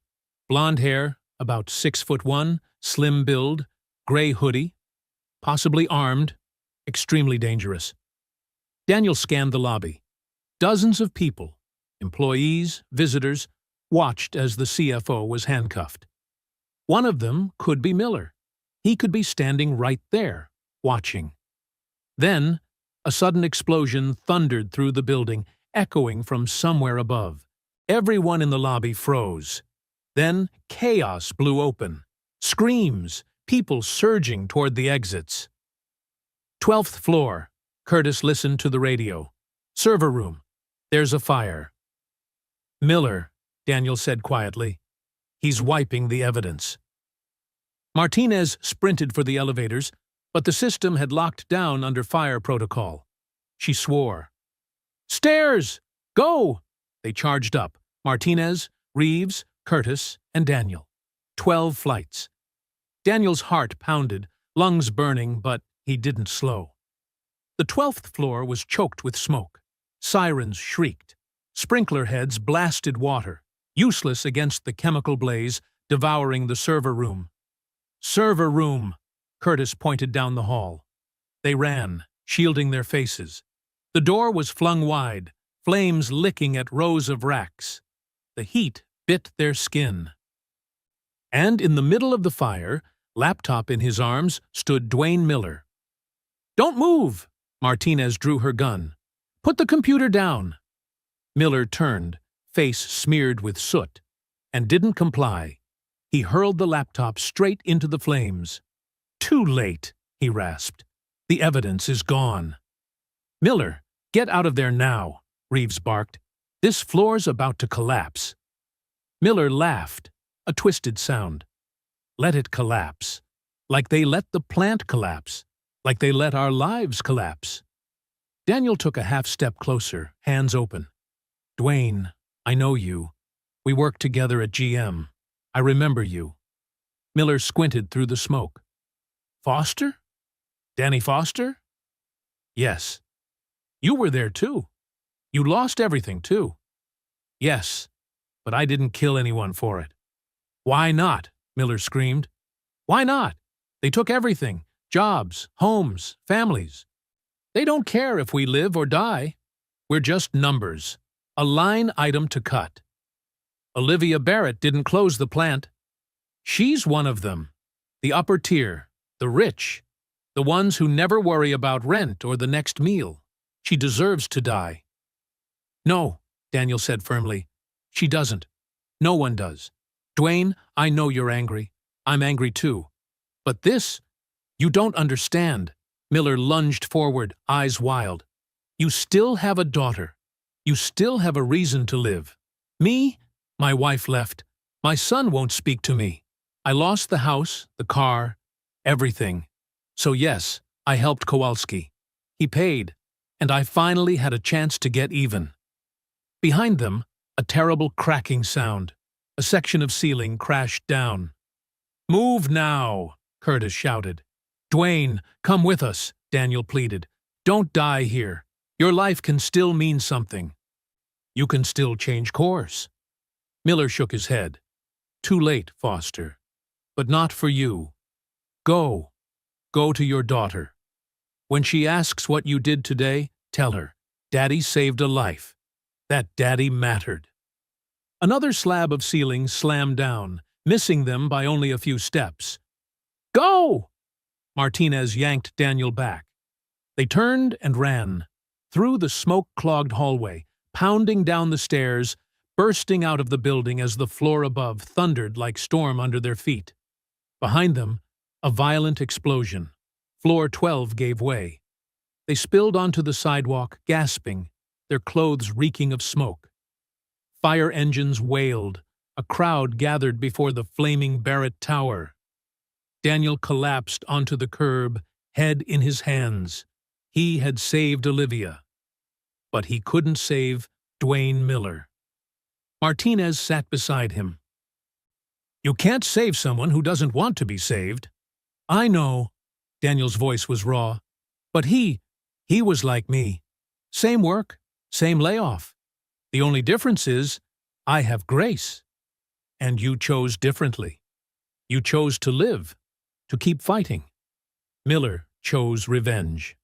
Blonde hair, about 6'1", slim build, gray hoodie, possibly armed, extremely dangerous. Daniel scanned the lobby. Dozens of people, employees, visitors, watched as the CFO was handcuffed. One of them could be Miller. He could be standing right there, watching. Then, a sudden explosion thundered through the building, echoing from somewhere above. Everyone in the lobby froze. Then, chaos blew open. Screams, people surging toward the exits. 12th floor. Curtis listened to the radio. Server room. There's a fire. Miller, Daniel said quietly. He's wiping the evidence. Martinez sprinted for the elevators, but the system had locked down under fire protocol. She swore. Stairs! Go! They charged up. Martinez, Reeves, Curtis, and Daniel. 12 flights. Daniel's heart pounded, lungs burning, but he didn't slow. The 12th floor was choked with smoke. Sirens shrieked. Sprinkler heads blasted water, useless against the chemical blaze devouring the server room. Server room! Curtis pointed down the hall. They ran, shielding their faces. The door was flung wide, flames licking at rows of racks. The heat bit their skin. And in the middle of the fire, laptop in his arms, stood Dwayne Miller. Don't move! Martinez drew her gun. Put the computer down. Miller turned, face smeared with soot, and didn't comply. He hurled the laptop straight into the flames. Too late, he rasped. The evidence is gone. Miller, get out of there now, Reeves barked. This floor's about to collapse. Miller laughed, a twisted sound. Let it collapse. Like they let the plant collapse. Like they let our lives collapse. Daniel took a half-step closer, hands open. Dwayne, I know you. We worked together at GM. I remember you. Miller squinted through the smoke. Foster? Danny Foster? Yes. You were there too. You lost everything too. Yes, but I didn't kill anyone for it. Why not? Miller screamed. Why not? They took everything. Jobs, homes, families. They don't care if we live or die. We're just numbers. A line item to cut. Olivia Barrett didn't close the plant. She's one of them. The upper tier. The rich. The ones who never worry about rent or the next meal. She deserves to die. No, Daniel said firmly. She doesn't. No one does. Dwayne, I know you're angry. I'm angry too. But this, you don't understand. Miller lunged forward, eyes wild. You still have a daughter. You still have a reason to live. Me? My wife left. My son won't speak to me. I lost the house, the car, everything. So yes, I helped Kowalski. He paid, and I finally had a chance to get even. Behind them, a terrible cracking sound. A section of ceiling crashed down. Move now, Curtis shouted. Dwayne, come with us, Daniel pleaded. Don't die here. Your life can still mean something. You can still change course. Miller shook his head. Too late, Foster. But not for you. Go. Go to your daughter. When she asks what you did today, tell her, Daddy saved a life. That Daddy mattered. Another slab of ceiling slammed down, missing them by only a few steps. Go! Martinez yanked Daniel back. They turned and ran, through the smoke-clogged hallway, pounding down the stairs, bursting out of the building as the floor above thundered like storm under their feet. Behind them, a violent explosion. Floor 12 gave way. They spilled onto the sidewalk, gasping, their clothes reeking of smoke. Fire engines wailed. A crowd gathered before the flaming Barrett Tower. Daniel collapsed onto the curb, head in his hands. He had saved Olivia. but he couldn't save Dwayne Miller. Martinez sat beside him. "You can't save someone who doesn't want to be saved." "I know," Daniel's voice was raw, "but he was like me. Same work, same layoff. The only difference is I have grace. And you chose differently. You chose to live, to keep fighting. Miller chose revenge."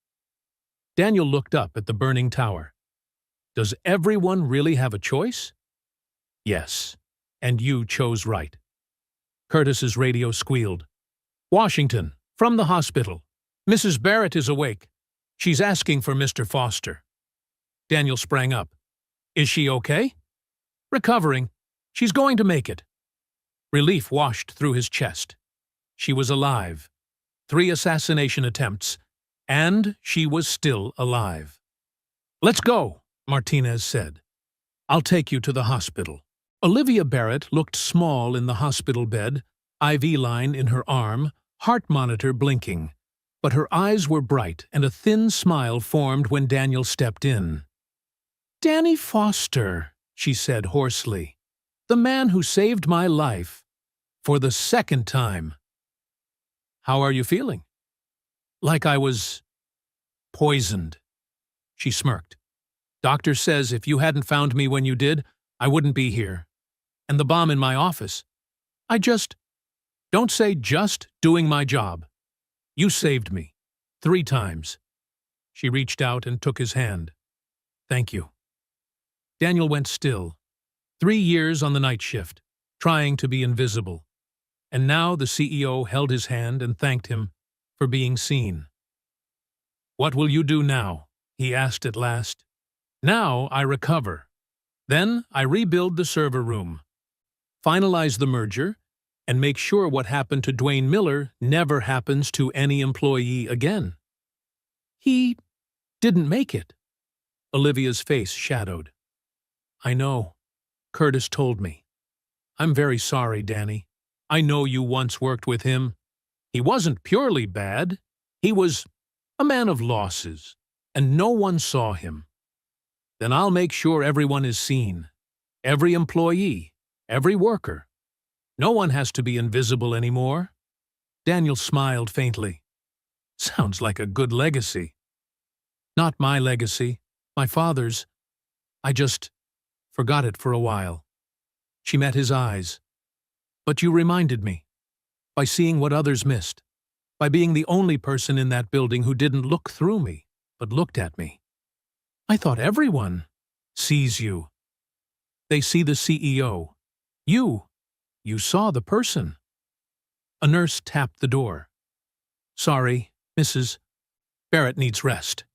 Daniel looked up at the burning tower. "Does everyone really have a choice?" "Yes, and you chose right." Curtis's radio squealed. "Washington, from the hospital. Mrs. Barrett is awake. She's asking for Mr. Foster." Daniel sprang up. "Is she okay?" "Recovering. She's going to make it." Relief washed through his chest. She was alive. 3 assassination attempts, and she was still alive. "Let's go," Martinez said. "I'll take you to the hospital." Olivia Barrett looked small in the hospital bed, IV line in her arm, heart monitor blinking. But her eyes were bright, and a thin smile formed when Daniel stepped in. "Danny Foster," she said hoarsely. "The man who saved my life. For the 2nd time." "How are you feeling?" "Like I was poisoned." She smirked. "Doctor says if you hadn't found me when you did, I wouldn't be here. And the bomb in my office. Don't say just doing my job. You saved me. 3 times. She reached out and took his hand. "Thank you." Daniel went still. 3 years on the night shift, trying to be invisible. And now the CEO held his hand and thanked him for being seen. "What will you do now?" he asked at last. "Now I recover. Then I rebuild the server room, finalize the merger, and make sure what happened to Dwayne Miller never happens to any employee again." "He didn't make it." Olivia's face shadowed. "I know. Curtis told me. I'm very sorry, Danny. I know you once worked with him. He wasn't purely bad. He was a man of losses, and no one saw him. Then I'll make sure everyone is seen. Every employee, every worker. No one has to be invisible anymore." Daniel smiled faintly. "Sounds like a good legacy." "Not my legacy. My father's. I just forgot it for a while." She met his eyes. "But you reminded me. By seeing what others missed. By being the only person in that building who didn't look through me, but looked at me. I thought everyone sees you. They see the CEO. You saw the person." A nurse tapped the door. "Sorry, Mrs. Barrett needs rest."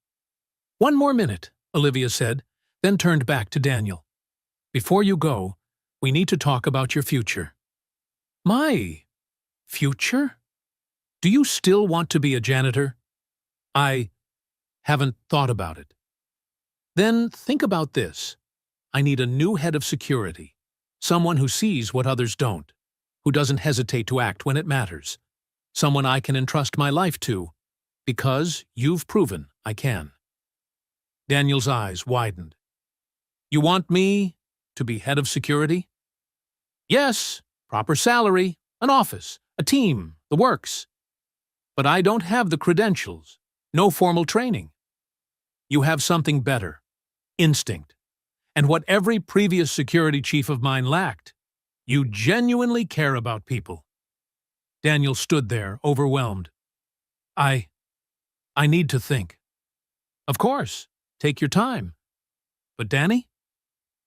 "1 more minute," Olivia said, then turned back to Daniel. "Before you go, we need to talk about your future." "My future? Do you still want to be a janitor?" "I haven't thought about it." "Then think about this. I need a new head of security. Someone who sees what others don't, who doesn't hesitate to act when it matters. Someone I can entrust my life to, because you've proven I can." Daniel's eyes widened. "You want me to be head of security?" "Yes, proper salary, an office, a team, the works. But I don't have the credentials, no formal training. You have something better, instinct. And what every previous security chief of mine lacked, you genuinely care about people." Daniel stood there, overwhelmed. I need to think." "Of course, take your time. But Danny?"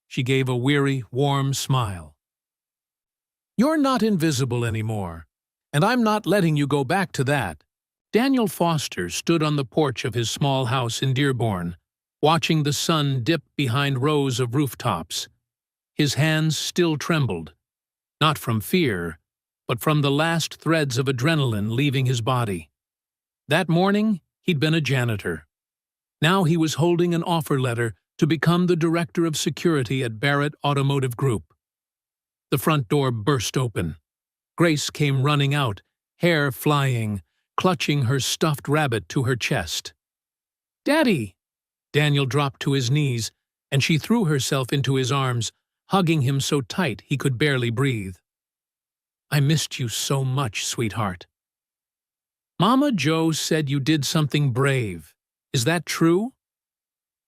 She gave a weary, warm smile. "You're not invisible anymore, and I'm not letting you go back to that." Daniel Foster stood on the porch of his small house in Dearborn, watching the sun dip behind rows of rooftops. His hands still trembled, not from fear, but from the last threads of adrenaline leaving his body. That morning, he'd been a janitor. Now he was holding an offer letter to become the director of security at Barrett Automotive Group. The front door burst open. Grace came running out, hair flying, clutching her stuffed rabbit to her chest. "Daddy!" Daniel dropped to his knees, and she threw herself into his arms, hugging him so tight he could barely breathe. "I missed you so much, sweetheart." "Mama Joe said you did something brave. Is that true?"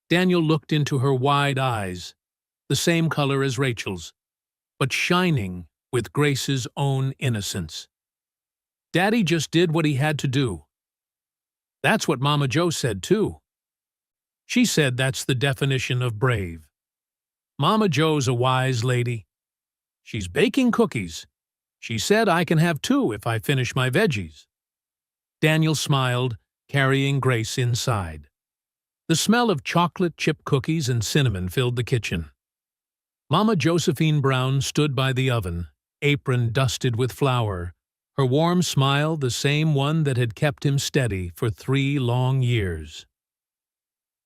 Daniel looked into her wide eyes, the same color as Rachel's, but shining with Grace's own innocence. "Daddy just did what he had to do." "That's what Mama Joe said, too." "She said that's the definition of brave. Mama Joe's a wise lady. She's baking cookies. She said I can have 2 if I finish my veggies." Daniel smiled, carrying Grace inside. The smell of chocolate chip cookies and cinnamon filled the kitchen. Mama Josephine Brown stood by the oven, apron dusted with flour, her warm smile the same one that had kept him steady for 3 long years.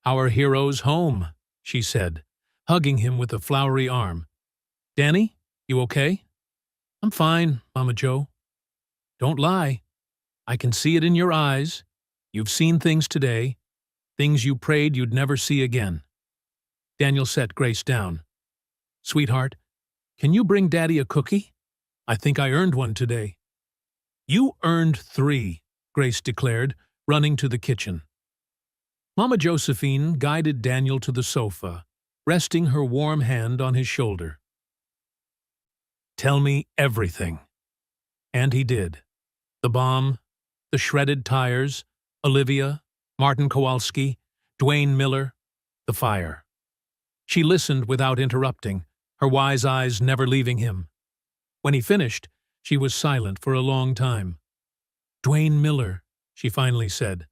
"Our hero's home," she said, hugging him with a flowery arm. "Danny, you okay?" "I'm fine, Mama Joe." "Don't lie. I can see it in your eyes. You've seen things today, things you prayed you'd never see again." Daniel set Grace down. "Sweetheart, can you bring Daddy a cookie? I think I earned one today." "You earned 3, Grace declared, running to the kitchen. Mama Josephine guided Daniel to the sofa, resting her warm hand on his shoulder. "Tell me everything." And he did. The bomb, the shredded tires, Olivia, Martin Kowalski, Dwayne Miller, the fire. She listened without interrupting, her wise eyes never leaving him. When he finished, she was silent for a long time. "Dwayne Miller," she finally said.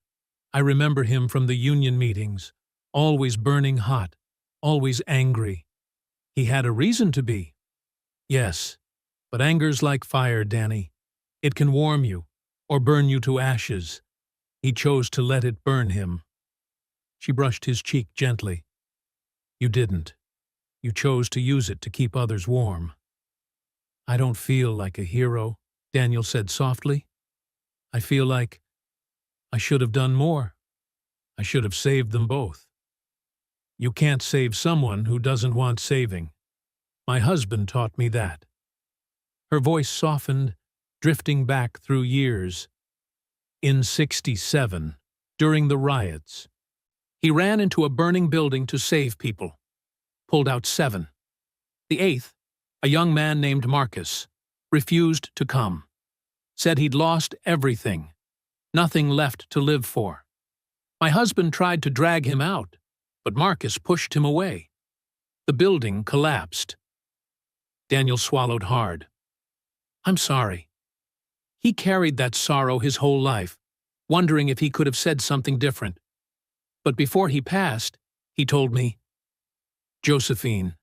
"I remember him from the union meetings, always burning hot, always angry. He had a reason to be." "Yes, but anger's like fire, Danny. It can warm you, or burn you to ashes. He chose to let it burn him." She brushed his cheek gently. "You didn't. You chose to use it to keep others warm." "I don't feel like a hero," Daniel said softly. "I feel like I should have done more. I should have saved them both." "You can't save someone who doesn't want saving. My husband taught me that." Her voice softened, drifting back through years. In '67, during the riots, he ran into a burning building to save people. Pulled out 7. The 8th, a young man named Marcus, refused to come. Said he'd lost everything, nothing left to live for. My husband tried to drag him out, but Marcus pushed him away. The building collapsed. Daniel swallowed hard. "I'm sorry." He carried that sorrow his whole life, wondering if he could have said something different. But before he passed, he told me, "Josephine,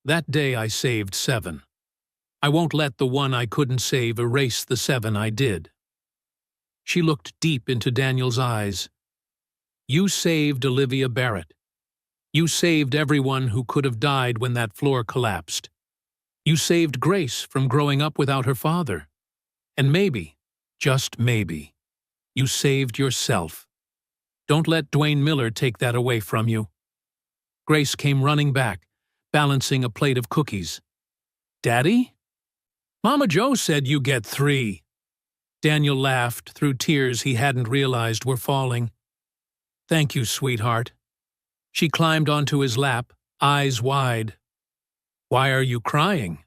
that day I saved 7. I won't let the one I couldn't save erase the 7 I did." She looked deep into Daniel's eyes. "You saved Olivia Barrett. You saved everyone who could have died when that floor collapsed. You saved Grace from growing up without her father. And maybe, just maybe, you saved yourself. Don't let Dwayne Miller take that away from you." Grace came running back, balancing a plate of cookies. "Daddy? Mama Joe said you get 3. Daniel laughed through tears he hadn't realized were falling. "Thank you, sweetheart." She climbed onto his lap, eyes wide. "Why are you crying?"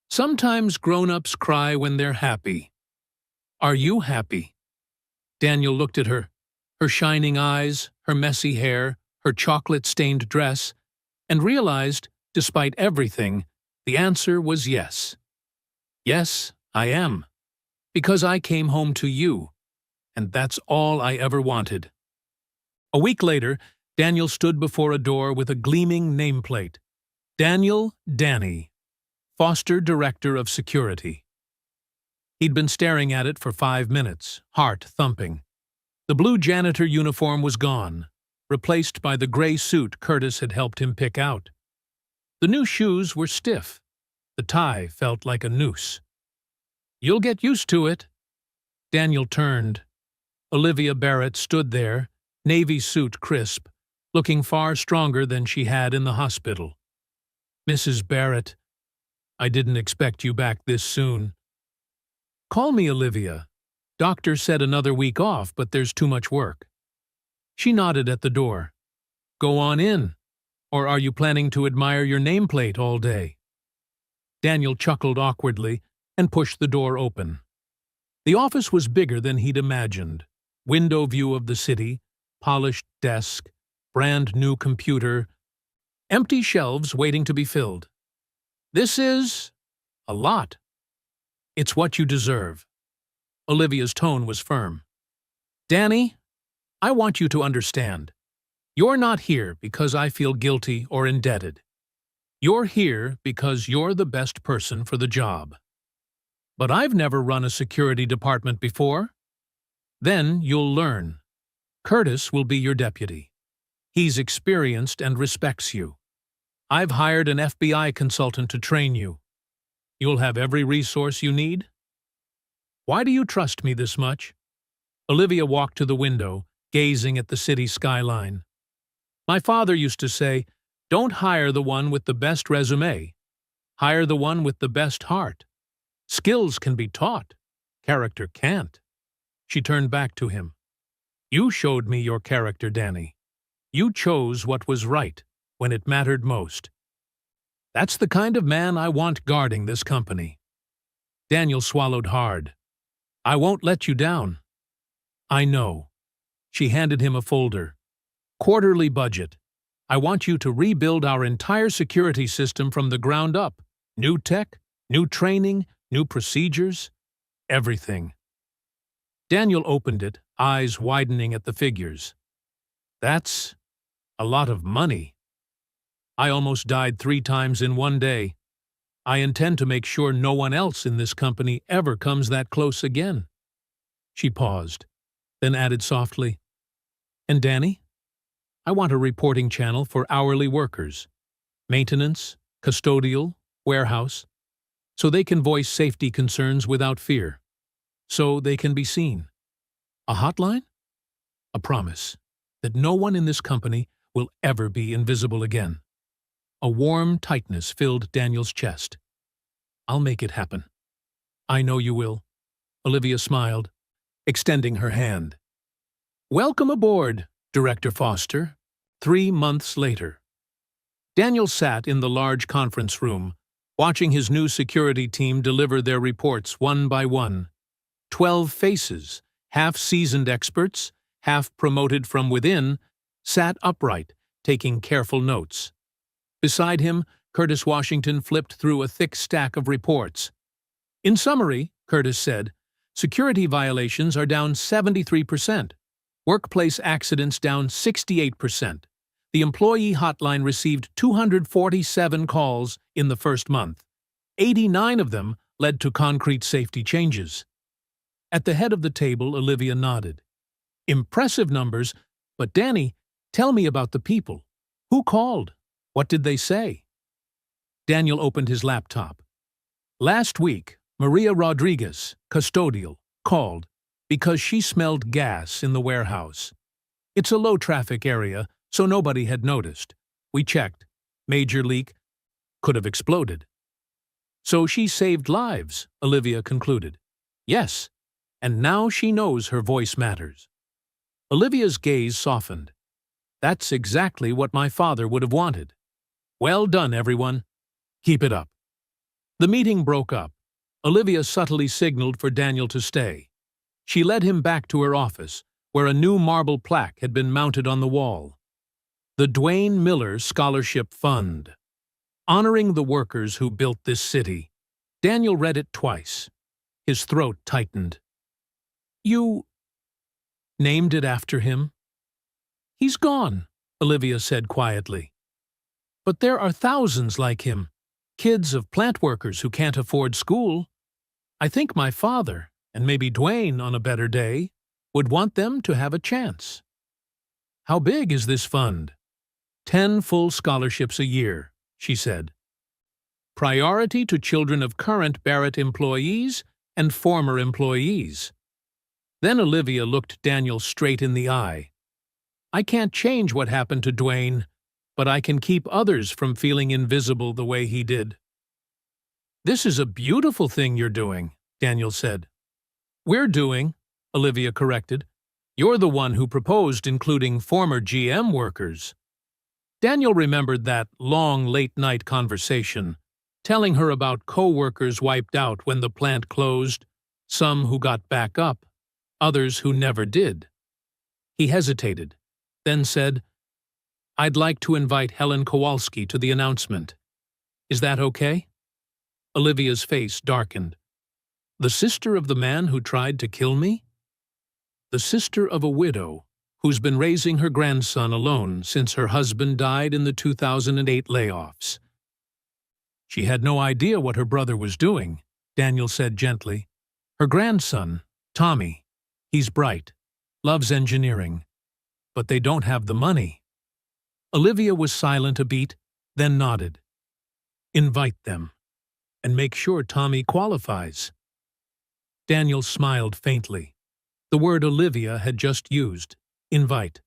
"Sometimes grown-ups cry when they're happy. Are you happy?" Daniel looked at her, her shining eyes, her messy hair, her chocolate-stained dress, and realized, despite everything, the answer was yes. "Yes, I am. Because I came home to you, and that's all I ever wanted." A week later, Daniel stood before a door with a gleaming nameplate. Daniel Danny, Foster Director of Security. He'd been staring at it for 5 minutes, heart thumping. The blue janitor uniform was gone, replaced by the gray suit Curtis had helped him pick out. The new shoes were stiff. The tie felt like a noose. "You'll get used to it." Daniel turned. Olivia Barrett stood there, navy suit crisp, looking far stronger than she had in the hospital. "Mrs. Barrett, I didn't expect you back this soon." "Call me Olivia. Doctor said another week off, but there's too much work." She nodded at the door. "Go on in. Or are you planning to admire your nameplate all day?" Daniel chuckled awkwardly and pushed the door open. The office was bigger than he'd imagined. Window view of the city, polished desk, brand new computer, empty shelves waiting to be filled. "This is a lot." "It's what you deserve." Olivia's tone was firm. "Danny, I want you to understand. You're not here because I feel guilty or indebted. You're here because you're the best person for the job. But I've never run a security department before." "Then you'll learn. Curtis will be your deputy. He's experienced and respects you. I've hired an FBI consultant to train you. You'll have every resource you need." "Why do you trust me this much?" Olivia walked to the window, gazing at the city skyline. "My father used to say, don't hire the one with the best resume. Hire the one with the best heart. Skills can be taught. Character can't." She turned back to him. "You showed me your character, Danny. You chose what was right when it mattered most. That's the kind of man I want guarding this company." Daniel swallowed hard. "I won't let you down." "I know." She handed him a folder. "Quarterly budget. I want you to rebuild our entire security system from the ground up. New tech, new training, new procedures, everything." Daniel opened it, eyes widening at the figures. "That's a lot of money. I almost died 3 times in one day. I intend to make sure no one else in this company ever comes that close again." She paused, then added softly, "And Danny, I want a reporting channel for hourly workers, maintenance, custodial, warehouse, so they can voice safety concerns without fear, so they can be seen. A hotline? A promise that no one in this company will ever be invisible again." A warm tightness filled Daniel's chest. "I'll make it happen." "I know you will." Olivia smiled, extending her hand. "Welcome aboard, Director Foster." 3 months later. Daniel sat in the large conference room, watching his new security team deliver their reports one by one. 12 faces, half seasoned experts, half promoted from within, sat upright, taking careful notes. Beside him, Curtis Washington flipped through a thick stack of reports. "In summary," Curtis said, "security violations are down 73%. Workplace accidents down 68%. The employee hotline received 247 calls in the first month. 89 of them led to concrete safety changes." At the head of the table, Olivia nodded. "Impressive numbers, but Danny, tell me about the people. Who called? What did they say?" Daniel opened his laptop. "Last week, Maria Rodriguez, custodial, called because she smelled gas in the warehouse. It's a low-traffic area, so nobody had noticed. We checked. Major leak. Could have exploded." "So she saved lives," Olivia concluded. "Yes, and now she knows her voice matters." Olivia's gaze softened. "That's exactly what my father would have wanted. Well done, everyone. Keep it up." The meeting broke up. Olivia subtly signaled for Daniel to stay. She led him back to her office, where a new marble plaque had been mounted on the wall. The Dwayne Miller Scholarship Fund. Honoring the workers who built this city. Daniel read it twice. His throat tightened. "You named it after him?" "He's gone," Olivia said quietly. "But there are thousands like him, kids of plant workers who can't afford school. I think my father, and maybe Dwayne on a better day, would want them to have a chance." "How big is this fund?" 10 full scholarships a year, she said. "Priority to children of current Barrett employees and former employees." Then Olivia looked Daniel straight in the eye. I can't change what happened to Dwayne, but I can keep others from feeling invisible the way he did." "This is a beautiful thing you're doing," Daniel said. "We're doing," Olivia corrected. "You're the one who proposed including former GM workers." Daniel remembered that long late-night conversation, telling her about co-workers wiped out when the plant closed, some who got back up, others who never did. He hesitated, then said, "I'd like to invite Helen Kowalski to the announcement. Is that okay?" Olivia's face darkened. "The sister of the man who tried to kill me?" "The sister of a widow who's been raising her grandson alone since her husband died in the 2008 layoffs." "She had no idea what her brother was doing," Daniel said gently. "Her grandson, Tommy, he's bright, loves engineering, but they don't have the money." Olivia was silent a beat, then nodded. "Invite them, and make sure Tommy qualifies." Daniel smiled faintly. The word Olivia had just used, invite.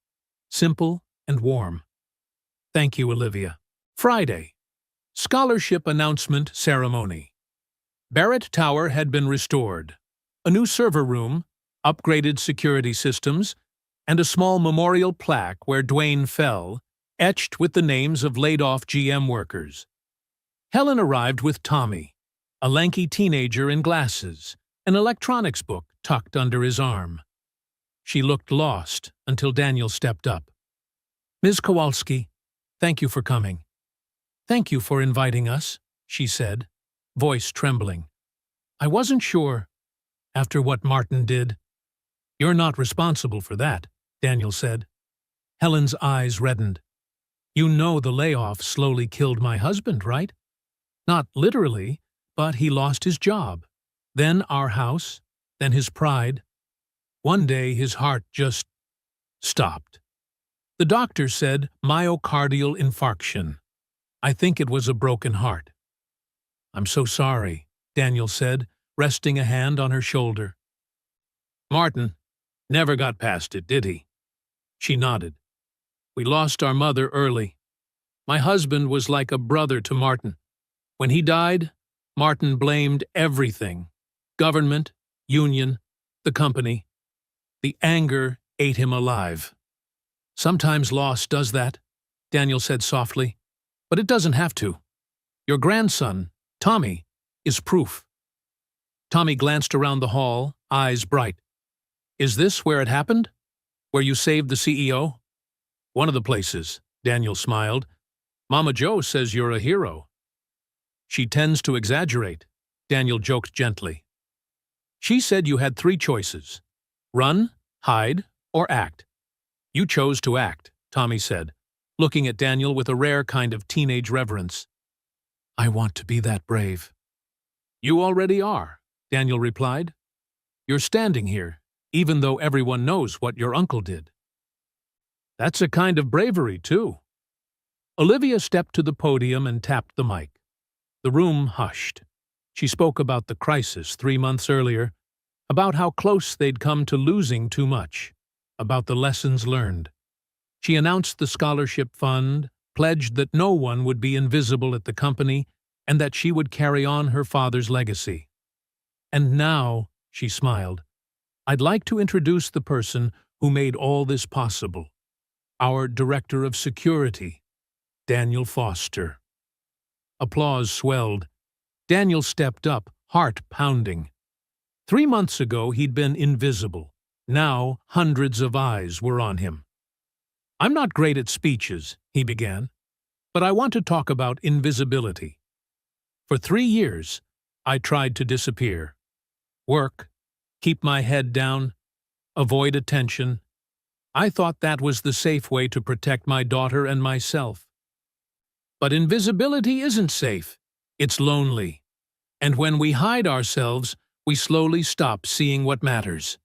Simple and warm. "Thank you, Olivia." Friday. Scholarship Announcement Ceremony. Barrett Tower had been restored. A new server room, upgraded security systems, and a small memorial plaque where Dwayne fell, etched with the names of laid-off GM workers. Helen arrived with Tommy, a lanky teenager in glasses, an electronics book tucked under his arm. She looked lost until Daniel stepped up. "Ms. Kowalski, thank you for coming." "Thank you for inviting us," she said, voice trembling. "I wasn't sure, after what Martin did." "You're not responsible for that," Daniel said. Helen's eyes reddened. "You know the layoff slowly killed my husband, right? Not literally, but he lost his job. Then our house, then his pride. One day his heart just stopped. The doctor said myocardial infarction. I think it was a broken heart." "I'm so sorry," Daniel said, resting a hand on her shoulder. "Martin never got past it, did he?" She nodded. "We lost our mother early. My husband was like a brother to Martin. When he died, Martin blamed everything. Government, union, the company. The anger ate him alive." "Sometimes loss does that," Daniel said softly. "But it doesn't have to. Your grandson, Tommy, is proof." Tommy glanced around the hall, eyes bright. "Is this where it happened? Where you saved the CEO?" "One of the places," Daniel smiled. "Mama Jo says you're a hero." "She tends to exaggerate," Daniel joked gently. "She said you had 3 choices. Run, hide, or act. You chose to act," Tommy said, looking at Daniel with a rare kind of teenage reverence. "I want to be that brave." "You already are," Daniel replied. "You're standing here, even though everyone knows what your uncle did." "That's a kind of bravery, too." Olivia stepped to the podium and tapped the mic. The room hushed. She spoke about the crisis 3 months earlier, about how close they'd come to losing too much, about the lessons learned. She announced the scholarship fund, pledged that no one would be invisible at the company, and that she would carry on her father's legacy. "And now," she smiled, "I'd like to introduce the person who made all this possible. Our Director of Security, Daniel Foster." Applause swelled. Daniel stepped up, heart pounding. 3 months ago he'd been invisible. Now hundreds of eyes were on him. "I'm not great at speeches," he began, "but I want to talk about invisibility. For 3 years, I tried to disappear. Work, keep my head down, avoid attention. I thought that was the safe way to protect my daughter and myself. But invisibility isn't safe. It's lonely. And when we hide ourselves, we slowly stop seeing what matters."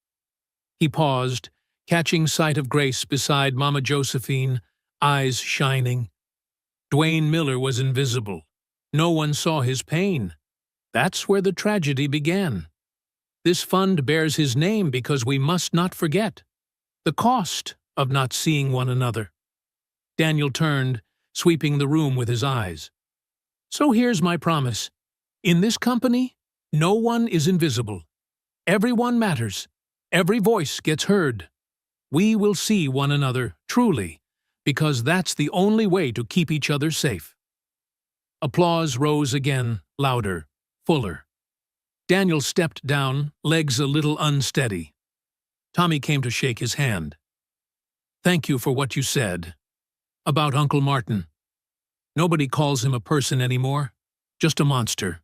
He paused, catching sight of Grace beside Mama Josephine, eyes shining. Dwayne Miller was invisible. No one saw his pain. That's where the tragedy began. This fund bears his name because we must not forget. The cost of not seeing one another. Daniel turned, sweeping the room with his eyes. So here's my promise. In this company, no one is invisible. Everyone matters. Every voice gets heard. We will see one another, truly, because that's the only way to keep each other safe. Applause rose again, louder, fuller. Daniel stepped down, legs a little unsteady. Tommy came to shake his hand. Thank you for what you said. About Uncle Martin. Nobody calls him a person anymore, just a monster.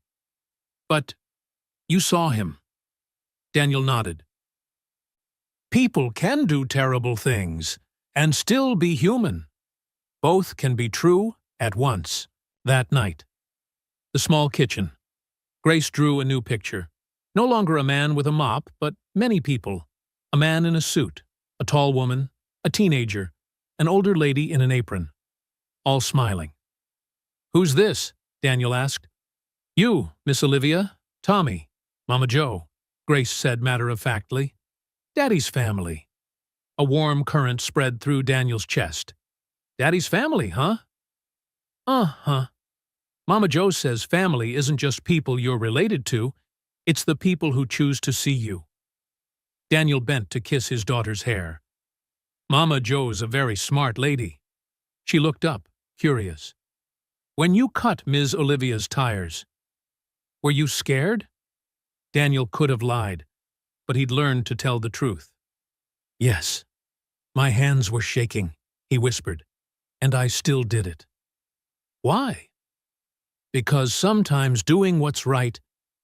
But you saw him. Daniel nodded. People can do terrible things and still be human. Both can be true at once. That night. The small kitchen. Grace drew a new picture. No longer a man with a mop, but many people. A man in a suit, a tall woman, a teenager, an older lady in an apron. All smiling. Who's this? Daniel asked. You, Miss Olivia, Tommy, Mama Joe, Grace said matter-of-factly. Daddy's family. A warm current spread through Daniel's chest. Daddy's family, huh? Uh-huh. Mama Joe says family isn't just people you're related to, it's the people who choose to see you. Daniel bent to kiss his daughter's hair. Mama Joe's a very smart lady. She looked up, curious. When you cut Ms. Olivia's tires, were you scared? Daniel could have lied, but he'd learned to tell the truth. Yes. My hands were shaking, he whispered, and I still did it. Why? Because sometimes doing what's right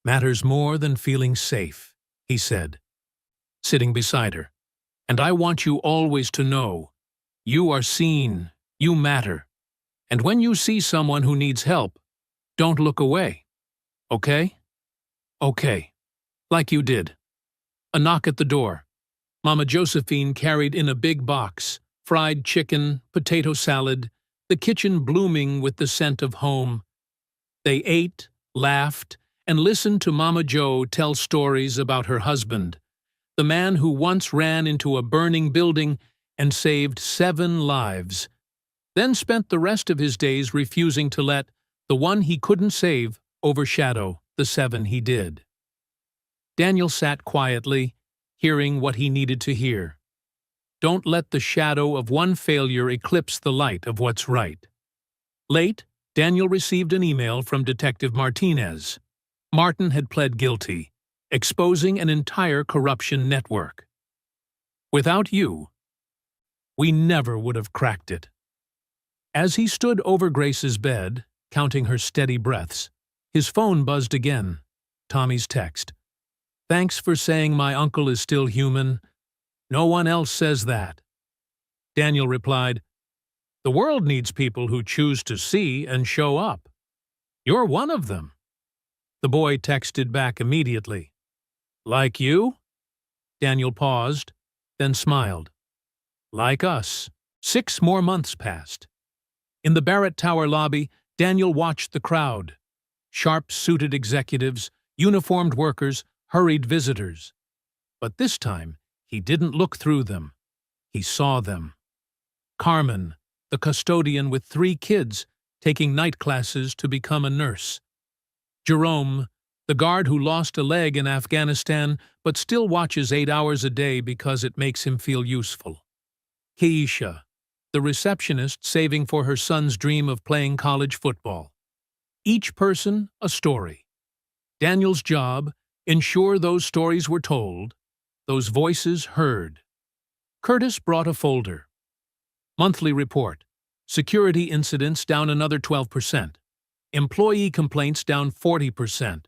matters more than feeling safe, he said, sitting beside her. And I want you always to know, you are seen, you matter. And when you see someone who needs help, don't look away. Okay? Okay. Like you did. A knock at the door. Mama Josephine carried in a big box, fried chicken, potato salad, the kitchen blooming with the scent of home. They ate, laughed, and listened to Mama Joe tell stories about her husband, the man who once ran into a burning building and saved 7 lives, then spent the rest of his days refusing to let the one he couldn't save overshadow the 7 he did. Daniel sat quietly, hearing what he needed to hear. Don't let the shadow of one failure eclipse the light of what's right. Late, Daniel received an email from Detective Martinez. Martin had pled guilty, exposing an entire corruption network. Without you, we never would have cracked it. As he stood over Grace's bed, counting her steady breaths, his phone buzzed again. Tommy's text. Thanks for saying my uncle is still human. No one else says that. Daniel replied, The world needs people who choose to see and show up. You're one of them. The boy texted back immediately. Like you? Daniel paused, then smiled. Like us. 6 more months passed. In the Barrett Tower lobby, Daniel watched the crowd. Sharp-suited executives, uniformed workers, hurried visitors. But this time, he didn't look through them. He saw them. Carmen, the custodian with 3 kids, taking night classes to become a nurse. Jerome, the guard who lost a leg in Afghanistan but still watches 8 hours a day because it makes him feel useful. Keisha, the receptionist saving for her son's dream of playing college football. Each person, a story. Daniel's job, ensure those stories were told, those voices heard. Curtis brought a folder. Monthly report. Security incidents down another 12%. Employee complaints down 40%.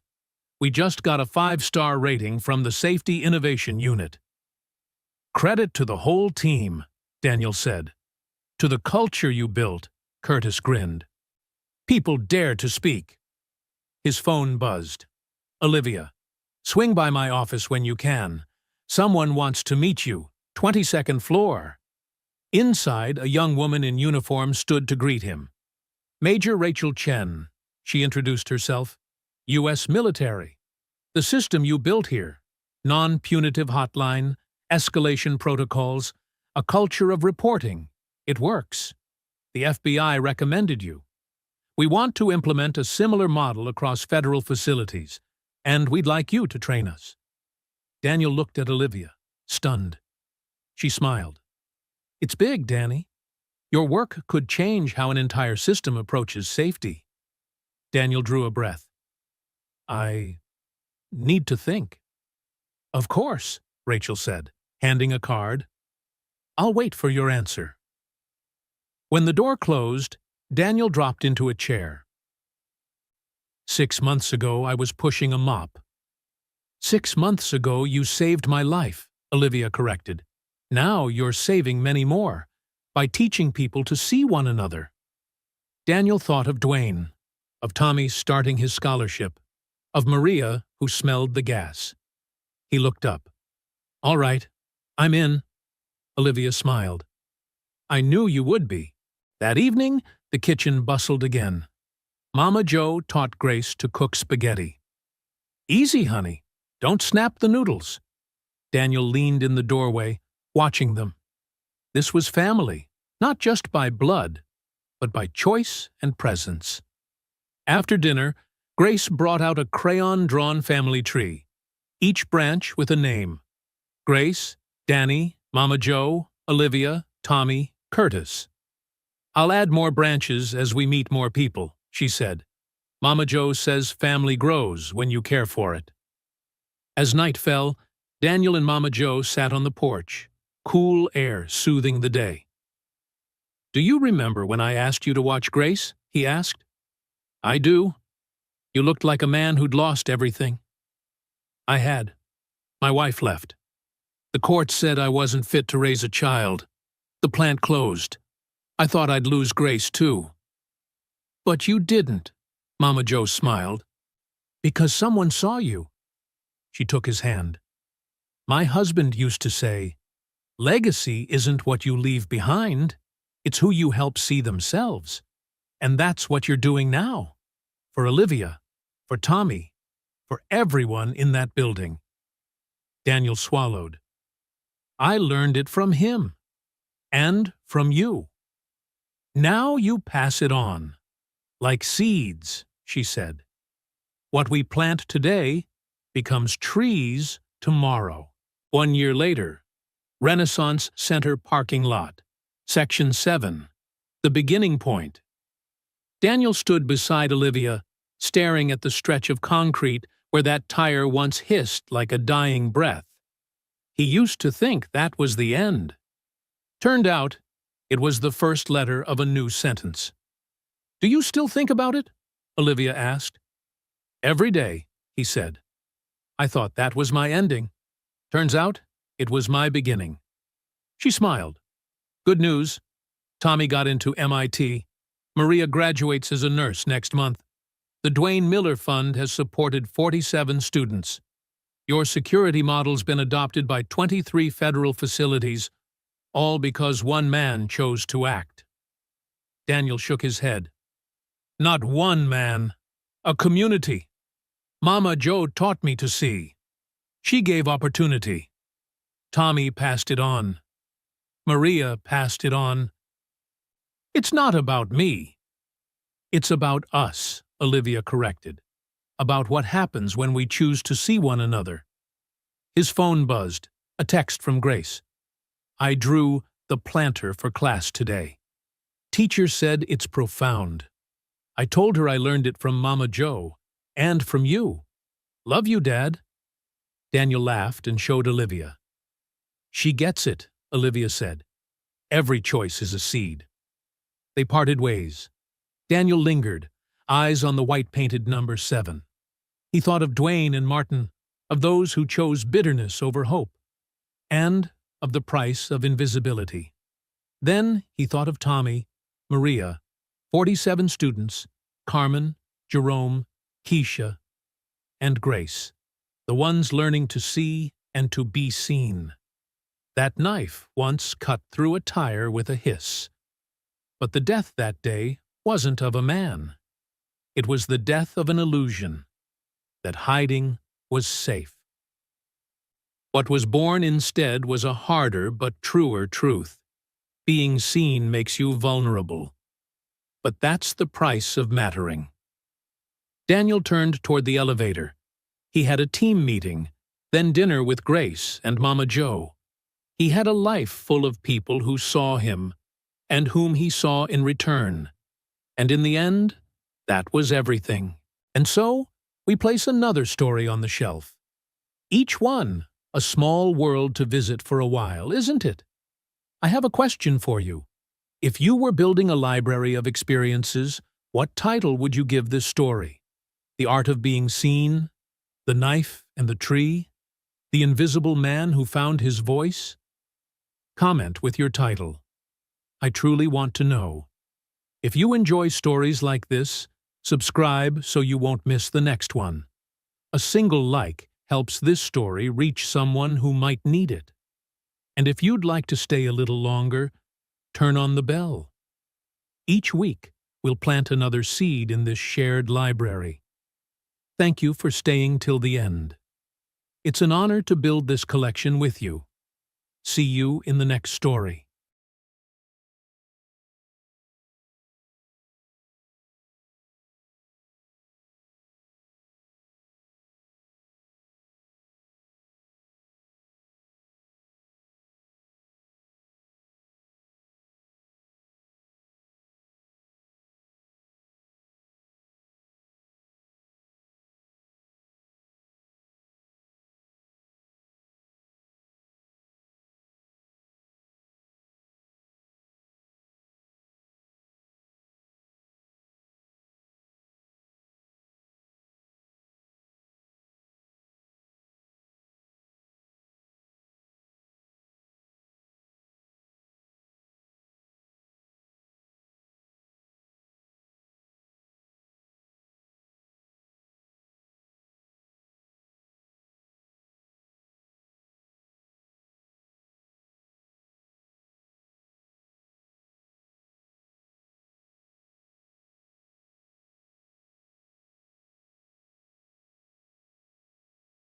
We just got a 5-star rating from the Safety Innovation Unit. Credit to the whole team, Daniel said. To the culture you built, Curtis grinned. People dare to speak. His phone buzzed. Olivia, swing by my office when you can. Someone wants to meet you. 22nd floor. Inside, a young woman in uniform stood to greet him. Major Rachel Chen, she introduced herself. U.S. military. The system you built here. Non-punitive hotline, escalation protocols, A culture of reporting. It works. The FBI recommended you. We want to implement a similar model across federal facilities, and we'd like you to train us. Daniel looked at Olivia, stunned. She smiled. It's big, Danny. Your work could change how an entire system approaches safety. Daniel drew a breath. I need to think. Of course, Rachel said, handing a card. I'll wait for your answer. When the door closed, Daniel dropped into a chair. 6 months ago, I was pushing a mop. 6 months ago, you saved my life, Olivia corrected. Now you're saving many more, by teaching people to see one another. Daniel thought of Dwayne, of Tommy starting his scholarship, of Maria, who smelled the gas. He looked up. All right, I'm in. Olivia smiled. I knew you would be. That evening, the kitchen bustled again. Mama Jo taught Grace to cook spaghetti. Easy, honey. Don't snap the noodles. Daniel leaned in the doorway, watching them. This was family, not just by blood, but by choice and presence. After dinner, Grace brought out a crayon-drawn family tree, each branch with a name. Grace, Danny, Mama Jo, Olivia, Tommy, Curtis. I'll add more branches as we meet more people, she said. Mama Jo says family grows when you care for it. As night fell, Daniel and Mama Jo sat on the porch, cool air soothing the day. Do you remember when I asked you to watch Grace? He asked. I do. You looked like a man who'd lost everything. I had. My wife left. The court said I wasn't fit to raise a child. The plant closed. I thought I'd lose Grace, too. But you didn't, Mama Jo smiled. Because someone saw you. She took his hand. My husband used to say, legacy isn't what you leave behind. It's who you help see themselves. And that's what you're doing now. For Olivia, for Tommy, for everyone in that building. Daniel swallowed. I learned it from him. And from you. Now you pass it on. Like seeds, she said. What we plant today becomes trees tomorrow. 1 year later, Renaissance Center parking lot, Section 7, the beginning point. Daniel stood beside Olivia, staring at the stretch of concrete where that tire once hissed like a dying breath. He used to think that was the end. Turned out, it was the first letter of a new sentence. Do you still think about it? Olivia asked. Every day, he said. I thought that was my ending. Turns out, it was my beginning. She smiled. Good news. Tommy got into MIT. Maria graduates as a nurse next month. The Dwayne Miller Fund has supported 47 students. Your security model's been adopted by 23 federal facilities, all because one man chose to act. Daniel shook his head. Not one man. A community. Mama Jo taught me to see. She gave opportunity. Tommy passed it on. Maria passed it on. It's not about me. It's about us, Olivia corrected. About what happens when we choose to see one another. His phone buzzed. A text from Grace. I drew the planter for class today. Teacher said it's profound. I told her I learned it from Mama Jo and from you. Love you, Dad. Daniel laughed and showed Olivia. She gets it, Olivia said. Every choice is a seed. They parted ways. Daniel lingered, eyes on the white-painted number 7. He thought of Dwayne and Martin, of those who chose bitterness over hope, and of the price of invisibility. Then he thought of Tommy, Maria, 47 students, Carmen, Jerome, Keisha, and Grace, the ones learning to see and to be seen. That knife once cut through a tire with a hiss. But the death that day wasn't of a man. It was the death of an illusion, that hiding was safe. What was born instead was a harder but truer truth. Being seen makes you vulnerable. But that's the price of mattering. Daniel turned toward the elevator. He had a team meeting, then dinner with Grace and Mama Joe. He had a life full of people who saw him, and whom he saw in return. And in the end, that was everything. And so, we place another story on the shelf. Each one a small world to visit for a while, isn't it? I have a question for you. If you were building a library of experiences, what title would you give this story? The Art of Being Seen? The Knife and the Tree? The Invisible Man Who Found His Voice? Comment with your title. I truly want to know. If you enjoy stories like this, subscribe so you won't miss the next one. A single like helps this story reach someone who might need it. And if you'd like to stay a little longer, turn on the bell. Each week, we'll plant another seed in this shared library. Thank you for staying till the end. It's an honor to build this collection with you. See you in the next story.